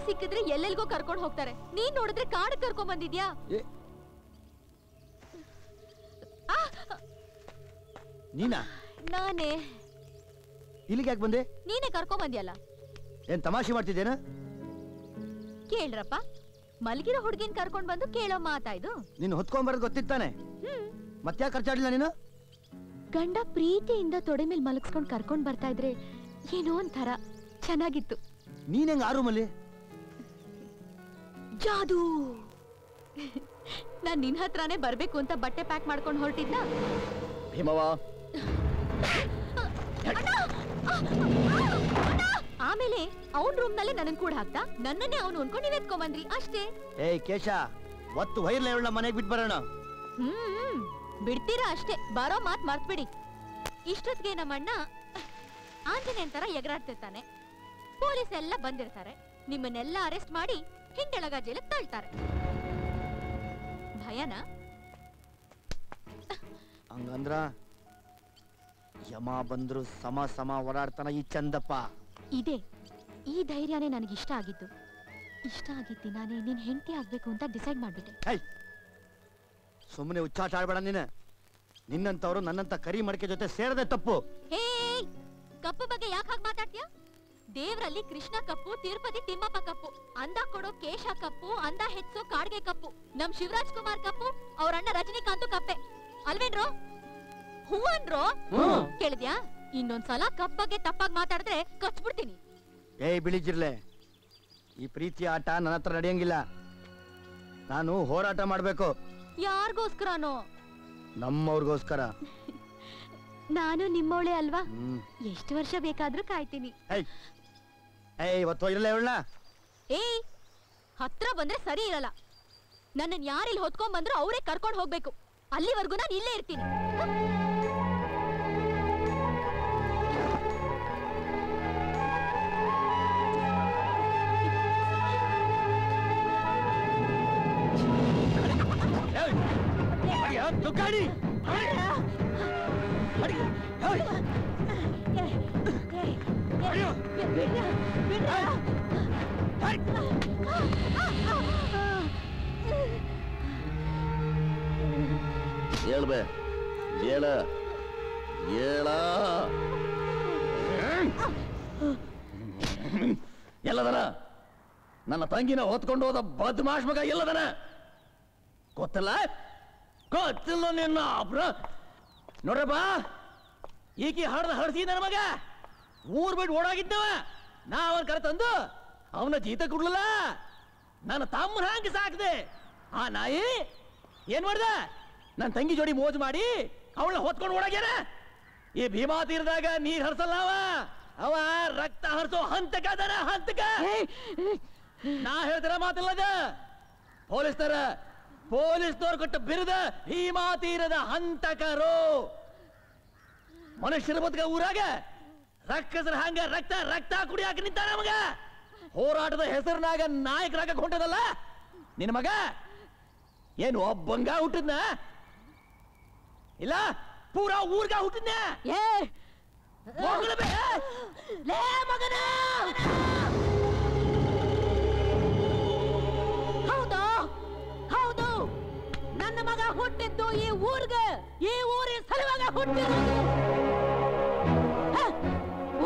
ಸಿಕ್ಕಿದ್ರೆ ಎಲ್ಲೆಲ್ಗೋ ಕರ್ಕೊಂಡು ಹೋಗ್ತಾರೆ. ನೀನ್ ನೋಡಿದ್ರೆ ಕಾಡು ಕರ್ಕೊಂಡ್ ಬಂದಿದ್ಯಾ? ನೀನಾ? ನಾನೇ. ಇಲ್ಲಿಗೆ ಯಾಕೆ ಬಂದೆ? ನೀನೇ ಕರ್ಕೊಂಡ್ ಬಂದ್ಯಲ್ಲ. ಏನ್ ತಮಾಷೆ ಮಾಡ್ತಿದ್ದೇನ? ಕೇಳ್ರಪ್ಪ, ಮಲಗಿರೋ ಹುಡುಗಿನ ಕರ್ಕೊಂಡ್ ಬಂದು ಕೇಳೋ ಮಾತಾ ಇದು? ನೀನು ಹೊತ್ಕೊಂಡ್ ಬರೋದು ಗೊತ್ತಿತ್ತಾನೆ, ಮತ್ತ್ಯಾಕೆ ಖರ್ಚಾಡ್ಲಿಲ್ಲ ನೀನು? ಗಂಡ ಪ್ರೀತಿಯಿಂದ ತೊಡೆ ಮೇಲೆ ಮಲಗಿಸ್ಕೊಂಡ್ ಕರ್ಕೊಂಡ್ ಬರ್ತಾ ಇದ್ರೆ ಏನೋ ಒಂಥರ ಚೆನ್ನಾಗಿತ್ತು. ನೀನ್ ಹೆಂಗ ಆ ರೂಮಲ್ಲಿ? ಜಾದೂ. ನಾನ್ ನಿನ್ ಹತ್ರನೇ ಬರ್ಬೇಕು ಅಂತ ಬಟ್ಟೆ ಪ್ಯಾಕ್ ಮಾಡ್ಕೊಂಡು ಹೊರಟಿದ್ನ. ಭೀಮವ್ವ, ಆಮೇಲೆ ಅವನ್ ರೂಮ್ ನಲ್ಲೇ ನನ್ನ ಕೂಡ ಹಾಕ್ತಾ ನನ್ನನ್ನೇ ಅವನು ಅನ್ಕೊಂಡು ನೀವ್ ಎತ್ಕೊಂಡ್ ಬಂದ್ರಿ ಅಷ್ಟೇ. ಏಯ್ ಕೇಶ, ಒತ್ತು ವೈರ್ಲ ಇವಳ ಮನೆಗೆ ಬಿಟ್ಟು ಬರೋಣ. ಬಿಡ್ತೀರಾ ಅಷ್ಟೇ, ಬರೋ ಮಾತ್ ಮರ್ತ್ಬಿಡಿ. ಇಷ್ಟೊತ್ತಿಗೆ ನಮ್ಮಣ್ಣ ಆಂಜನೇಯನ್ ತರ ಎಗರಾಡ್ತಿರ್ತಾನೆ. ಪೊಲೀಸ್ ಎಲ್ಲ ಬಂದಿರ್ತಾರೆ, ನಿಮ್ಮನ್ನೆಲ್ಲ ಅರೆಸ್ಟ್ ಮಾಡಿ ಹಿಂಡೆಳಗ ಜೈಲಿಗೆ ತಳ್ತಾರೆ. ಭಯನಾ? ಹಂಗಂದ್ರ ಯಮ ಬಂದ್ರು ಸಮ ಸಮ ಓಡಾಡ್ತಾನ ಈ ಚಂದಪ್ಪ. ಇದೆ, ಈ ಧೈರ್ಯನೇ ನನಗೆ ಇಷ್ಟ ಆಗಿದ್ದು. ಇಷ್ಟ ಆಗಿದ್ದಿ ನಾನೇ ನಿನ್ ಹೆಂಡತಿ ಆಗ್ಬೇಕು ಅಂತ ಡಿಸೈಡ್ ಮಾಡ್ಬಿಟ್ಟೆ. ಸುಮ್ಮನೆ ಉಚ್ಚಾಟ ಆಡ್ಬೇಡ ನೀನು. ನಿನ್ನಂತವ್ರು ನನ್ನಂತ ಕರಿ ಮಡಕೆ ಜೊತೆ ಸೇರದೆ ತಪ್ಪು. ಹೇ, ಕಪ್ಪು ಬಗ್ಗೆ ಯಾಕೆ ಹಾಗೆ ಮಾತಾಡ್ತೀಯ? ದೇವ್ರಲ್ಲಿ ಕೃಷ್ಣ ಕಪ್ಪು, ತಿರುಪತಿ ತಿಮ್ಮಪ್ಪ ಕಪ್ಪು, ಅಂದ ಕೊಡೋ ಕೇಶ ಕಪ್ಪು, ಅಂದ ಹೆಚ್ಚೋ ಕಾಡ್ಗೆ ಕಪ್ಪು, ನಮ್ ಶಿವರಾಜ್ ಕುಮಾರ್ ಕಪ್ಪು, ಅವ್ರ ಅಣ್ಣ ರಜನಿಕಾಂತ್ ಕಪ್ಪೆ ಅಲ್ವೇನ್ರೋ? ಹೂ ಅನ್ರೋ? ಕೇಳಿದ್ಯಾ? ಇನ್ನೊಂದ್ಸಲ ಕಪ್ ಬಗ್ಗೆ ತಪ್ಪಾಗಿ ಮಾತಾಡಿದ್ರೆ ಕಚ್ಬಿಡ್ತೀನಿ. ಏಯ್ ಬಿಳಿಜಿರ್ಲೆ, ಈ ಪ್ರೀತಿ ಆಟ ನನ್ನ ಹತ್ರ ನಡೆಯಂಗಿಲ್ಲ. ನಾನು ಹೋರಾಟ ಮಾಡ್ಬೇಕು. ಯಾರಿಗೋಸ್ಕರನೋ? ನಮ್ಮವ್ರಿಗೋಸ್ಕರ. ನಾನು ನಿಮ್ಮೋಳೆ ಅಲ್ವಾ? ಎಷ್ಟು ವರ್ಷ ಬೇಕಾದ್ರೂ ಕಾಯ್ತೀನಿ. ಇವತ್ತು ಇರಲ್ಲ ಇವಳನ್ನ. ಏಯ್, ಹತ್ರ ಬಂದ್ರೆ ಸರಿ ಇರಲ್ಲ. ನನ್ನನ್ ಯಾರಿಲ್ಲಿ ಹೊತ್ಕೊಂಡ್ ಬಂದ್ರು ಅವರೇ ಕರ್ಕೊಂಡು ಹೋಗ್ಬೇಕು. ಅಲ್ಲಿವರೆಗೂ ನಾನು ಇಲ್ಲೇ ಇರ್ತೀನಿ. ಗಾಡಿ ಹೇಳ್ಬೆ ಹೇಳ ಹೇಳ ಎಲ್ಲದನ ನನ್ನ ತಂಗಿನ ಹೊತ್ಕೊಂಡು ಹೋದ ಬದ್ಮಾಶ್ ಮಗ ಎಲ್ಲದನ ಗೊತ್ತಲ್ಲ ಗೊತ್ತಿಲ್ಲ ನಿನ್ನ ಅಬ್ರ ನೋಡ್ರಪ್ಪ ಈಕಿ ಹಡ್ಸಿ ನನ್ನ ಮಗ ಊರ್ ಬಿಟ್ಟು ಓಡಾಗಿದ್ದವ ನಾ ಅವನ್ ಕರೆ ತಂದು ಅವನ ಜೀತ ಕೊಡ್ಲಿಲ್ಲ ನನ್ನ ತಮ್ಮನ ಹಂಗೆ ಸಾಕ್ದೆ ಆ ನಾಯಿ ಏನ್ ಮಾಡ್ದ ನನ್ನ ತಂಗಿ ಜೋಡಿ ಮೋಜು ಮಾಡಿ ಅವಳ ಹೊತ್ಕೊಂಡು ಓಡಾಗ್ಯಾನ ಈ ಭೀಮಾ ತೀರದಾಗ ನೀರ್ ಹರ್ಸಲ್ಲ ಅವ ರಕ್ತ ಹರಿಸೋ ಹಂತಕ ಅದನ ಹಂತಕ ನಾ ಹೇಳ್ತಾರ ಮಾತಿಲ್ಲದ ಪೊಲೀಸ್ನವ್ರು ಕೊಟ್ಟ ಬಿರುದ ಭೀಮಾ ತೀರದ ಹಂತಕರು ಮನುಷ್ಯರ ಬದುಕ ಊರಾಗ ರಕ್ಕಸರ ಹಂಗ ರಕ್ತ ರಕ್ತ ಕುಡಿಯಾಕ ನಿಂತಾನ ಮಗ ಹೋರಾಟದ ಹೆಸರಿನಾಗ ನಾಯಕರಾಗ ಹೊಂಟದಲ್ಲ ನಿನ್ನ ಮಗ ಏನು ಒಬ್ಬಂಗ ಹುಟ್ಟಿದ್ನ ಇಲ್ಲ ಪೂರಾ ಊರ್ಗ ಹುಟ್ಟಿದ್ನ ಮಗನ ಹೌದು ಹೌದು ನನ್ನ ಮಗ ಹುಟ್ಟಿದ್ದು ಈ ಊರಿನ ಸಲುವಾಗ ಹುಟ್ಟಿರೋದು.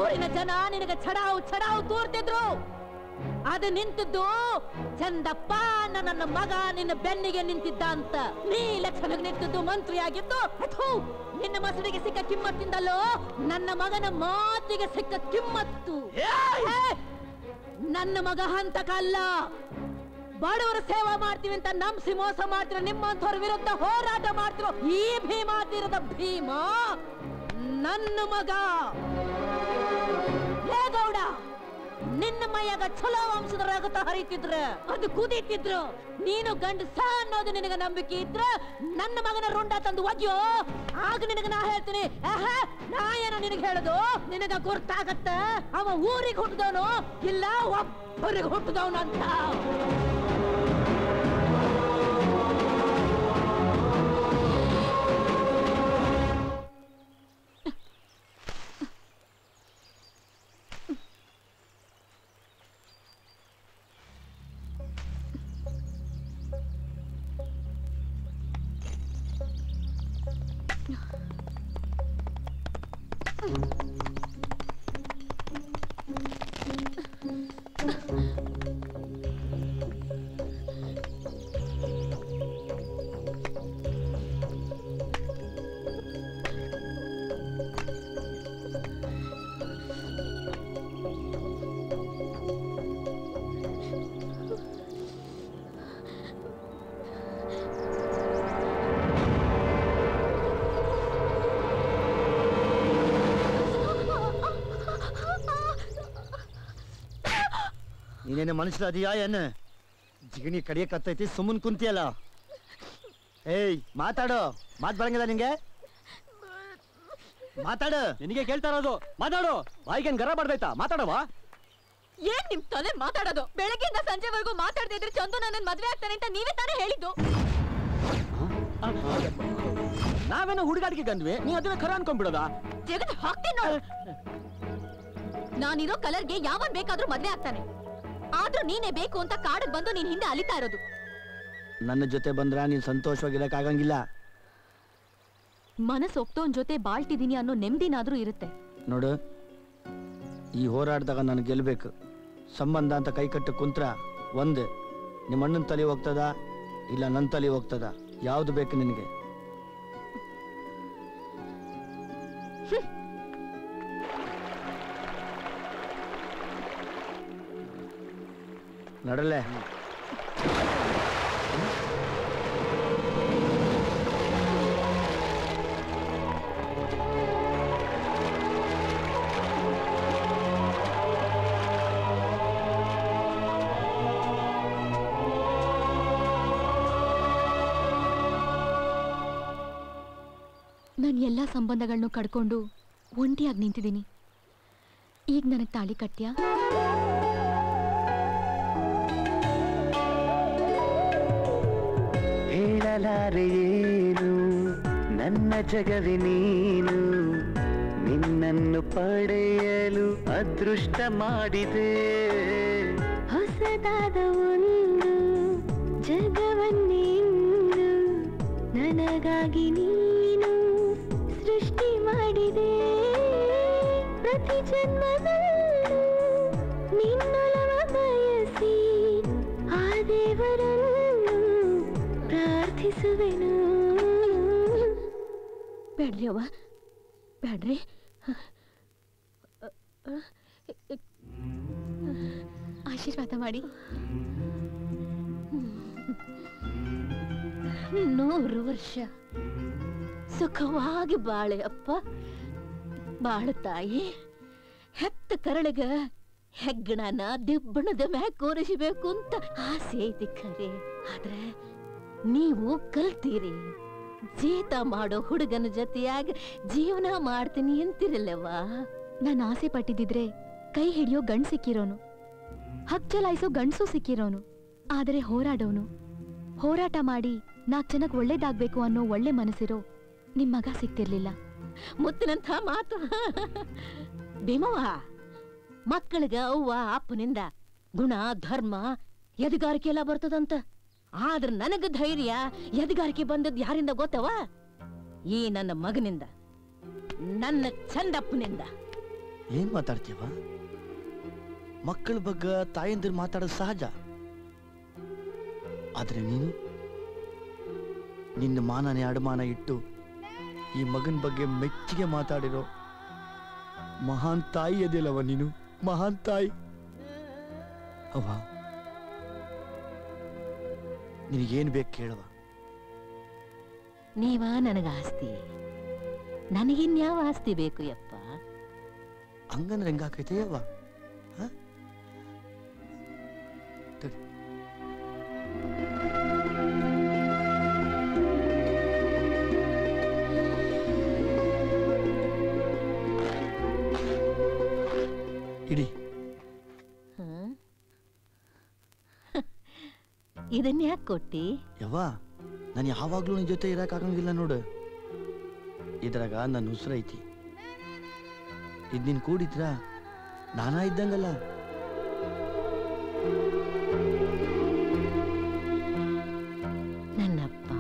ಊರಿನ ಜನ ನಿನಗೆ ಛಡಾವು ತೋರ್ತಿದ್ರು. ಅದು ನಿಂತಿದ್ದು ಚಂದಪ್ಪ ನನ್ನ ಮಗ ನಿನ್ನ ಬೆನ್ನಿಗೆ ನಿಂತಿದ್ದ ಅಂತ. ನೀ ಎಲೆಕ್ಷನ್ಗೆ ನಿಂತಿದ್ದು ಮಂತ್ರಿ ಆಗಿದ್ದು ನಿನ್ನ ಮಸಡಿಗೆ ಸಿಕ್ಕ ಕಿಮ್ಮತ್ತಿಂದಲ್ಲೋ ನನ್ನ ಮಗನ ಮಾತಿಗೆ ಸಿಕ್ಕ ಕಿಮ್ಮತ್ತು. ನನ್ನ ಮಗ ಹಂತಕಲ್ಲ, ಬಡವರ ಸೇವಾ ಮಾಡ್ತೀವಿ ಅಂತ ನಂಬಿಸಿ ಮೋಸ ಮಾಡ್ತಿರೋ ನಿಮ್ಮಂಥವ್ರ ವಿರುದ್ಧ ಹೋರಾಟ ಮಾಡ್ತಿರೋ ಈ ಭೀಮಾ ತೀರದ ಭೀಮಾ ನನ್ನ ಮಗ. ಹೇ ಗೌಡ, ನಿನ್ನ ಮೈಯಾಗ ಚಲೋ ವಂಶದ ರಗತ ಹರಿತಿದ್ರ, ಅದು ಕುದೀತಿದ್ರು. ನೀನು ಗಂಡಸ ಅನ್ನೋದು ನಿನಗ ನಂಬಿಕೆ ಇದ್ರ ನನ್ನ ಮಗನ ರುಂಡ ತಂದು ಒಗ್ಯೋ, ಆಗ ನಿನಗ ನಾ ಹೇಳ್ತೀನಿ. ನಾ ಏನ ನಿನಗೆ ಹೇಳುದು, ನಿನಗ ಗುರ್ತಾಗತ್ತ ಅವ ಊರಿಗೆ ಹುಟ್ಟಿದವನು ಇಲ್ಲ ಒಬ್ಬರಿಗೆ ಹುಟ್ಟಿದವನು ಅಂತ. ನೀನೇನು ಮನುಷ್ಯರ ಅದೀಯಾ ಏನು? ಜಿಗಣಿ ಕಡಿಯಕತ್ತೈತಿ, ಸುಮ್ಮನ್ ಕುಂತಿಯಲ್ಲ. ಏಯ್ ಮಾತಾಡು, ಮಾತು ಬರಂಗಿಲ್ಲ ನಿಂಗೆ? ಮಾತಾಡು. ನಿನಗೆ ಕೇಳ್ತಾ ಇರೋದು, ಮಾತಾಡು. ಬಾಯಿಗೇನ್ ಗರ ಬಡ್ದೈತಾ? ಮಾತಾಡವಾ? ಏನ್ ನಿಮ್ ತಲೆ ಮಾತಾಡೋದು? ಬೆಳಗ್ಗೆಯಿಂದ ಸಂಜೆವರೆಗೂ ಮಾತಾಡ್ತಿದ್ರೆ ಚಂದು ನನ್ನ ಮದ್ವೆ ಆಗ್ತಾನೆ ಅಂತ ನೀವೇ ತಾನೇ ಹೇಳಿದ್ದು. ನಾವೇನೋ ಹುಡುಗಾಟಿಗೆ ಗಂದ್ವಿ, ನೀ ಅದನ್ನ ಖರ ಅನ್ಕೊಂಡ್ಬಿಡೋದಾ? ಜಗತ್ ಹಾಕ್ತೀನಿ ನೋಡು. ನಾನಿರೋ ಕಲರ್ಗೆ ಯಾವನ್ ಬೇಕಾದ್ರೂ ಮದ್ವೆ ಆಗ್ತಾನೆ. ಆದ್ರೂ ನೀನೇ ಬೇಕು ಅಂತ ಕಾಡಿಗೆ ಬಂದು ನೀನ್ ಹಿಂದೆ ಅಲಿತಾ ಇರೋದು. ನನ್ನ ಜೊತೆ ಬಂದ್ರ ನೀನ್ ಸಂತೋಷವಾಗಿರಕ್ಕಾಗಂಗಿಲ್ಲ. ಮನಸ್ಸು ಒಪ್ತೋನ್ ಜೊತೆ ಬಾಳ್ತಿದೀನಿ ಅನ್ನೋ ನೆಮ್ಮದಿನಾದ್ರೂ ಇರುತ್ತೆ. ನೋಡು, ಈ ಹೋರಾಟದಾಗ ನಾನು ಗೆಲ್ಬೇಕು. ಸಂಬಂಧ ಅಂತ ಕೈ ಕಟ್ಟು ಕುಂತ್ರ ಒಂದೇ, ನಿಮ್ಮ ಅಣ್ಣನ ತಲೆ ಹೋಗ್ತದ ಇಲ್ಲ ನನ್ನ ತಲೆ ಹೋಗ್ತದ, ಯಾವ್ದು ಬೇಕು ನಿನಗೆ? ನಡಲೆ. ಎಲ್ಲ ಸಂಬಂಧಗಳನ್ನು ಕಡ್ಕೊಂಡು ಒಂಟಿಯಾಗಿ ನಿಂತಿದ್ದೀನಿ. ಈಗ ನನಗೆ ತಾಳಿ ಕಟ್ಟ್ಯಾ? ಹೇಳಲಾರೆ ಏನು ನನ್ನ ಜಗವೇ ನೀನು, ನಿನ್ನನ್ನು ಪಡೆಯಲು ಅದೃಷ್ಟ ಮಾಡಿದೆ. ಹೊಸದಾದ ಒಂದು ಜಗವನ್ನಿಂದು ನನಗಾಗಿ ನೀನು ಸೃಷ್ಟಿ ಮಾಡಿದೆ. ಪ್ರತಿ ಜನ್ಮದಲ್ಲೂ ನಿನ್ನೊಲವ ಬಯಸಿ ಆ ದೇವರನ್ನು ಪ್ರಾರ್ಥಿಸುವೆನು. ಬೇಡ್ರಿ ಅವ್ವ, ಬೇಡ್ರಿ. ಆಶೀರ್ವಾದ ಮಾಡಿ. 100 ವರ್ಷ ಸುಖವಾಗಿ ಬಾಳೆ ಅಪ್ಪ. ಬಾಳ ತಾಯಿ. ಹೆತ್ತ ಕರಳಿಗ ಹೆಗ್ಗಣನ ದಿಬ್ಬಣದ ಮ್ಯಾಗ ಕೂರಿಸಬೇಕು ಅಂತ ಆಸೆ ಐತಿ ಖರೆ. ಆದ್ರೆ ನೀವು ಕಲ್ತೀರಿ. ಜೀತ ಮಾಡೋ ಹುಡುಗನ ಜೊತೆಯಾಗ ಜೀವನ ಮಾಡ್ತೀನಿ ಅಂತಿರಲ್ಲವ್ವ. ನಾನು ಆಸೆ ಪಟ್ಟಿದ್ರೆ ಕೈ ಹಿಡಿಯೋ ಗಂಡು ಸಿಕ್ಕಿರೋನು, ಹಕ್ ಚಲಾಯಿಸೋ ಗಂಡಸು ಸಿಕ್ಕಿರೋನು. ಆದರೆ ಹೋರಾಡೋನು, ಹೋರಾಟ ಮಾಡಿ 4 ಜನಕ್ಕೆ ಒಳ್ಳೇದಾಗ್ಬೇಕು ಅನ್ನೋ ಒಳ್ಳೆ ಮನಸ್ಸಿರೋ ನಿಮ್ ಮಗ ಸಿಕ್ತಿರ್ಲಿಲ್ಲ. ಮುತ್ತಿನಂಥ ಮಾತು ಭೀಮವ್ವ. ಮಕ್ಕಳಿಗ ಅವ್ವ ಅಪ್ಪನಿಂದ ಗುಣ, ಧರ್ಮ, ಎದಗಾರಿಕೆ ಎಲ್ಲ ಬರ್ತದಂತ. ಆದ್ರೆ ನನಗ ಧೈರ್ಯ, ಎದಗಾರಿಕೆ ಬಂದದ್ದು ಯಾರಿಂದ ಗೊತ್ತವ? ಈ ನನ್ನ ಮಗನಿಂದ, ನನ್ನ ಚಂದಪ್ಪನಿಂದ. ಏನ್ ಮಾತಾಡ್ತೀವ? ಮಕ್ಕಳ ಬಗ್ಗೆ ತಾಯಂದಿರು ಮಾತಾಡೋದು ಸಹಜ. ಆದ್ರೆ ನೀನು ನಿನ್ನ ಮಾನನೇ ಅಡಮಾನ ಇಟ್ಟು ಈ ಮಗನ ಬಗ್ಗೆ ಮೆಚ್ಚಿಗೆ ಮಾತಾಡಿರೋ ಮಹಾನ್ ತಾಯಿ ಅದಿಲ್ಲವ ನೀನು, ಮಹಾನ್ ತಾಯಿ. ಅವ್ವ, ನಿನಗೇನು ಬೇಕು ಕೇಳವ? ನೀವ ನನಗ ಆಸ್ತಿ, ನನಗಿನ್ಯಾವ ಆಸ್ತಿ ಬೇಕು ಯಪ್ಪ? ಹಂಗಂದ್ರೆ ಹೆಂಗಾಕೈತೆ ಅವ್ವ? ಇಡಿ. ಇದನ್ನ ಯಾಕೆ ಕೊಟ್ಟಿ? ಯವ್ವ, ನಾನು ಯಾವಾಗ್ಲೂ ನಿನ್ ಜೊತೆ ಇರಕ್ಕಾಗಂಗಿಲ್ಲ ನೋಡು. ಇದ್ರಾಗ ನನ್ನ ಉಸಿರು ಐತಿ. ಇದ್ ನೀನ್ ಕೂಡಿದ್ರ ನಾನಾ ಇದ್ದಂಗಲ್ಲ. ನನ್ನಪ್ಪ.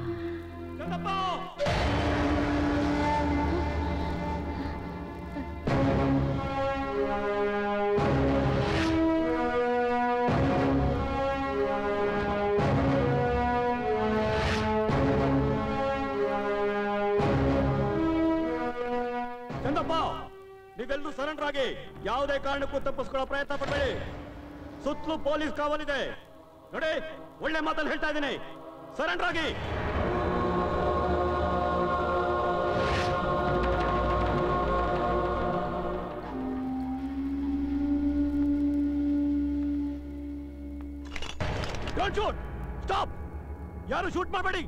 ಚಂದಪ್ಪ, ನೀವೆಲ್ಲರೂ ಸರೆಂಡರ್ ಆಗಿ. ಯಾವುದೇ ಕಾರಣಕ್ಕೂ ತಪ್ಪಿಸ್ಕೊಳ್ಳೋ ಪ್ರಯತ್ನ ಪಡಬೇಡಿ. ಸುತ್ತಲೂ ಪೊಲೀಸ್ ಕಾವಲಿದೆ ನೋಡಿ. ಒಳ್ಳೆ ಮಾತಲ್ಲಿ ಹೇಳ್ತಾ ಇದ್ದೀನಿ, ಸರೆಂಡರ್ ಆಗಿ. Don't shoot, stop. ಯಾರು ಶೂಟ್ ಮಾಡಬೇಡಿ.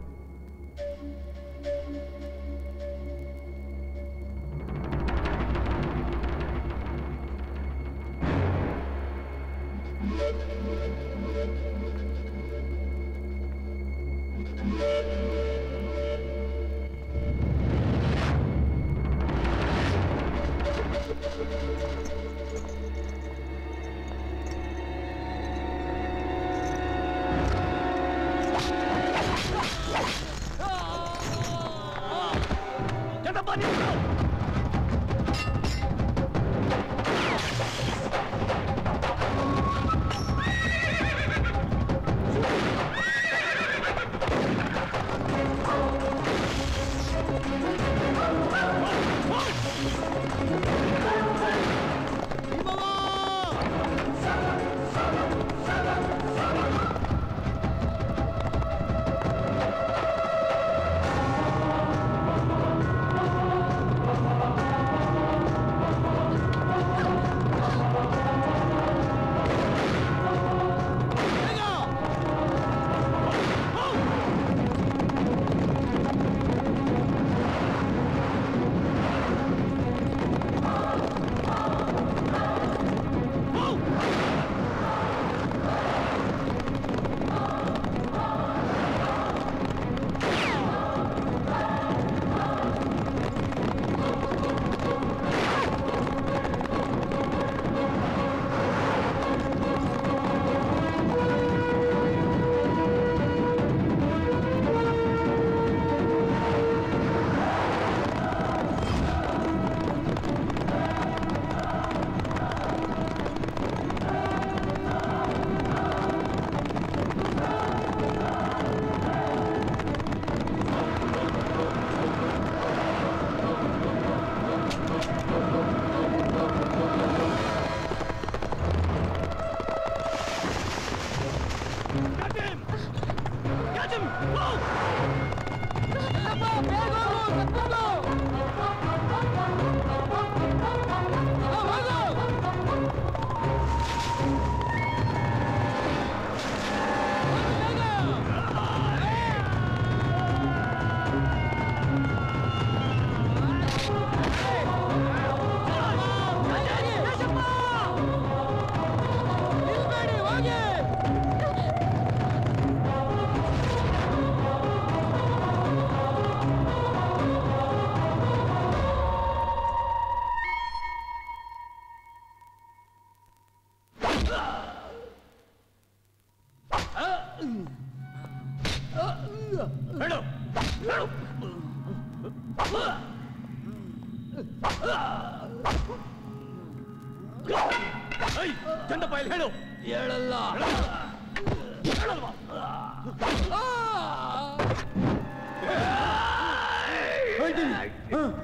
ಚಂದಪ್ಪ ಇಲ್ಲಿ ಹೇಳು. ಹೇಳಲ್ಲ.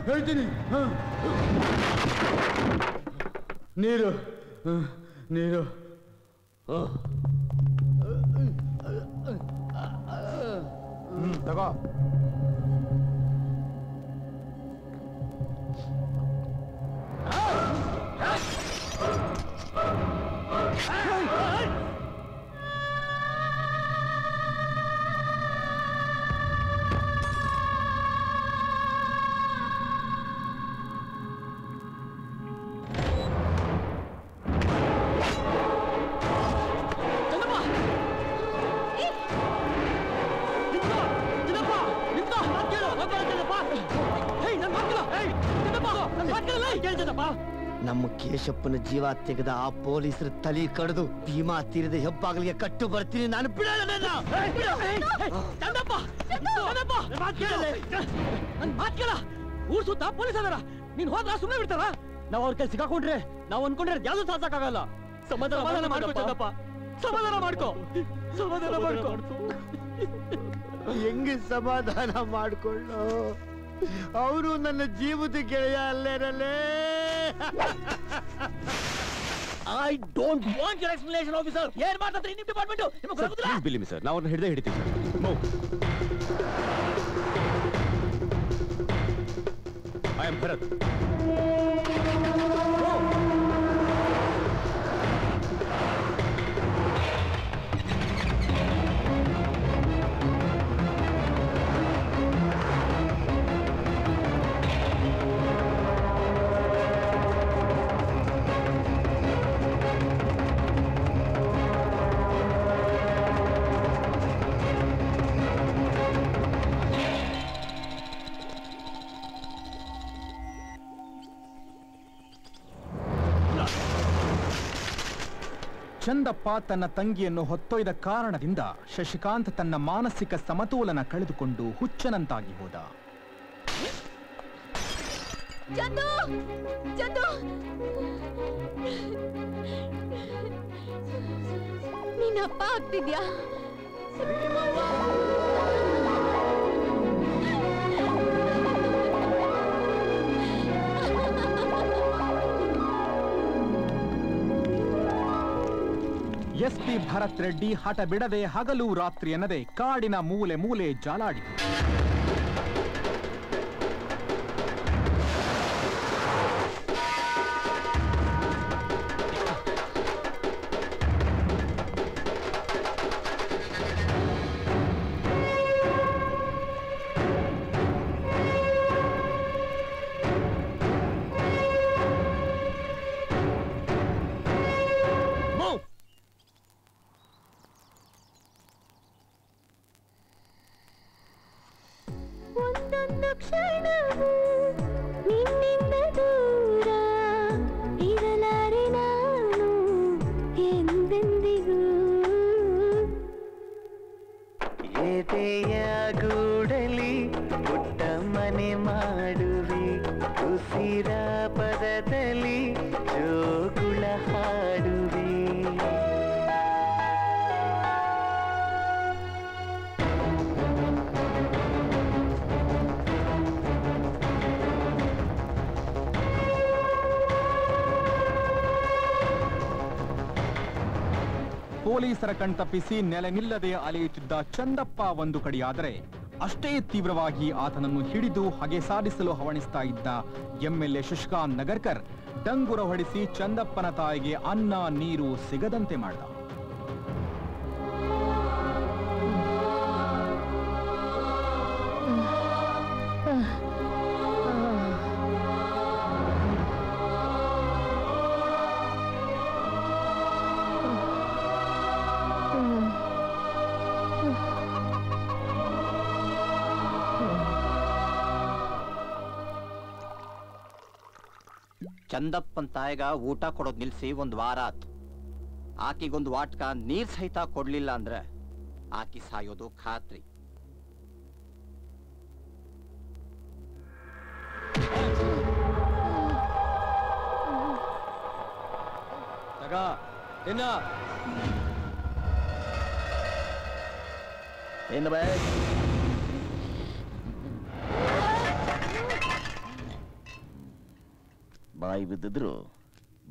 ಹೇಳ್ತೀನಿ. ನೀರು ನೀರು ತಗೋ. ನಮ್ಮ ಕೇಶಪ್ಪನ ಜೀವ ತೆಗೆದ ಆ ಪೊಲೀಸರ ತಲೆ ಕಡಿದು ಭೀಮಾ ತೀರದ ಹೆಬ್ಬಾಗಲಿಗೆ ಕಟ್ಟು ಬರ್ತೀನಿ. ನಾನು ಬಿಡಲ್ಲ. ಊರ್ ಸುತ್ತ ಪೊಲೀಸ್ ಅದರ. ನೀನ್ ಹೋದ್ರ ಸುಮ್ಮನೆ ಬಿಡ್ತಾರ? ನಾವ್ ಅವ್ರ ಕೈ ಸಿಕ್ಕಾಕೊಂಡ್ರೆ ನಾವ್ ಅನ್ಕೊಂಡ್ರೆ ಯಾವ್ದು ಸಾಕಾಗಲ್ಲ. ಸಮಾಧಾನ ಮಾಡ್ಕೋ ಚಂದಪ್ಪ, ಸಮಾಧಾನ ಮಾಡ್ಕೋ. ಹೆಂಗೆ ಸಮಾಧಾನ ಮಾಡ್ಕೊಳ್ಳು? ಅವರು ನನ್ನ ಜೀವದ ಗೆಳೆಯ ಅಲ್ಲೇರಲ್ಲೇ. I don't want your explanation officer. ಏನ್ ಮಾಡ್ತಾರೆ ನಿಮ್ ಡಿಪಾರ್ಟ್ಮೆಂಟ್? ನಿಮಗೆ ಗೊತ್ತಿಲ್ಲ? ಪ್ಲೀಸ್ ಬಿಲೀವ್ ಮಿ ಸರ್, ನಾವು ಅವ್ರನ್ನ ಹಿಡಿದೇ ಹಿಡಿತೀವಿ. Move. I am Bharat. Chandappa ತನ್ನ ತಂಗಿಯನ್ನು ಹೊತ್ತೊಯ್ದ ಕಾರಣದಿಂದ ಶಶಿಕಾಂತ್ ತನ್ನ ಮಾನಸಿಕ ಸಮತೋಲನ ಕಳೆದುಕೊಂಡು ಹುಚ್ಚನಂತಾಗಿ ಹೋದ. ನೀನಪ್ಪ ಆಗ್ತಿದ್ಯಾ? ಎಸ್ಪಿ ಭರತ್ ರೆಡ್ಡಿ ಹಠ ಬಿಡದೆ ಹಗಲು ರಾತ್ರಿ ಎನ್ನದೆ ಕಾಡಿನ ಮೂಲೆ ಮೂಲೆ ಜಾಲಾಡಿತು. ಒಂದೊಂದು ಕ್ಷಣವೂ ನಿನ್ನಿಂದ ದೂರ ಇರಲಾರೆ ನಾನು ಎಂದೆಂದಿಗೂ. ಎದೆಯ ಗೂಡಲಿ ಪುಟ್ಟ ಮನೆ ಮಾಡುವೆ, ಉಸಿರ ಪದದಲ್ಲಿ ಜೋಗುಳ ಹಾಡುವೆ. ಪೊಲೀಸರ ಕಣ್ತಪ್ಪಿಸಿ ನೆಲೆ ನಿಲ್ಲದೆ ಅಲೆಯುತ್ತಿದ್ದ ಚಂದಪ್ಪ ಒಂದು ಕಡೆಯಾದರೆ, ಅಷ್ಟೇ ತೀವ್ರವಾಗಿ ಆತನನ್ನು ಹಿಡಿದು ಹಗೆ ಸಾಧಿಸಲು ಹವಣಿಸ್ತಾ ಇದ್ದ ಎಂಎಲ್ಎ ಶಶಿಕಾಂತ್ ನಗರ್ಕರ್ ಡಂಗುರ ಹೊಡಿಸಿ ಚಂದಪ್ಪನ ತಾಯಿಗೆ ಅನ್ನ ನೀರು ಸಿಗದಂತೆ ಮಾಡಿದ. ಚಂದಪ್ಪನ್ ತಾಯಿಗ ಊಟ ಕೊಡೋದ್ ನಿಲ್ಸಿ 1 ವಾರ ಆತು. ಆಕಿಗೊಂದು ವಾಟ್ಕ ನೀರ್ ಸಹಿತ ಕೊಡ್ಲಿಲ್ಲ ಅಂದ್ರೆ ಆಕಿ ಸಾಯೋದು ಖಾತ್ರಿ. ಏನು ಬೈ ಬಾಯಿ ಬಿದ್ದಿದ್ರು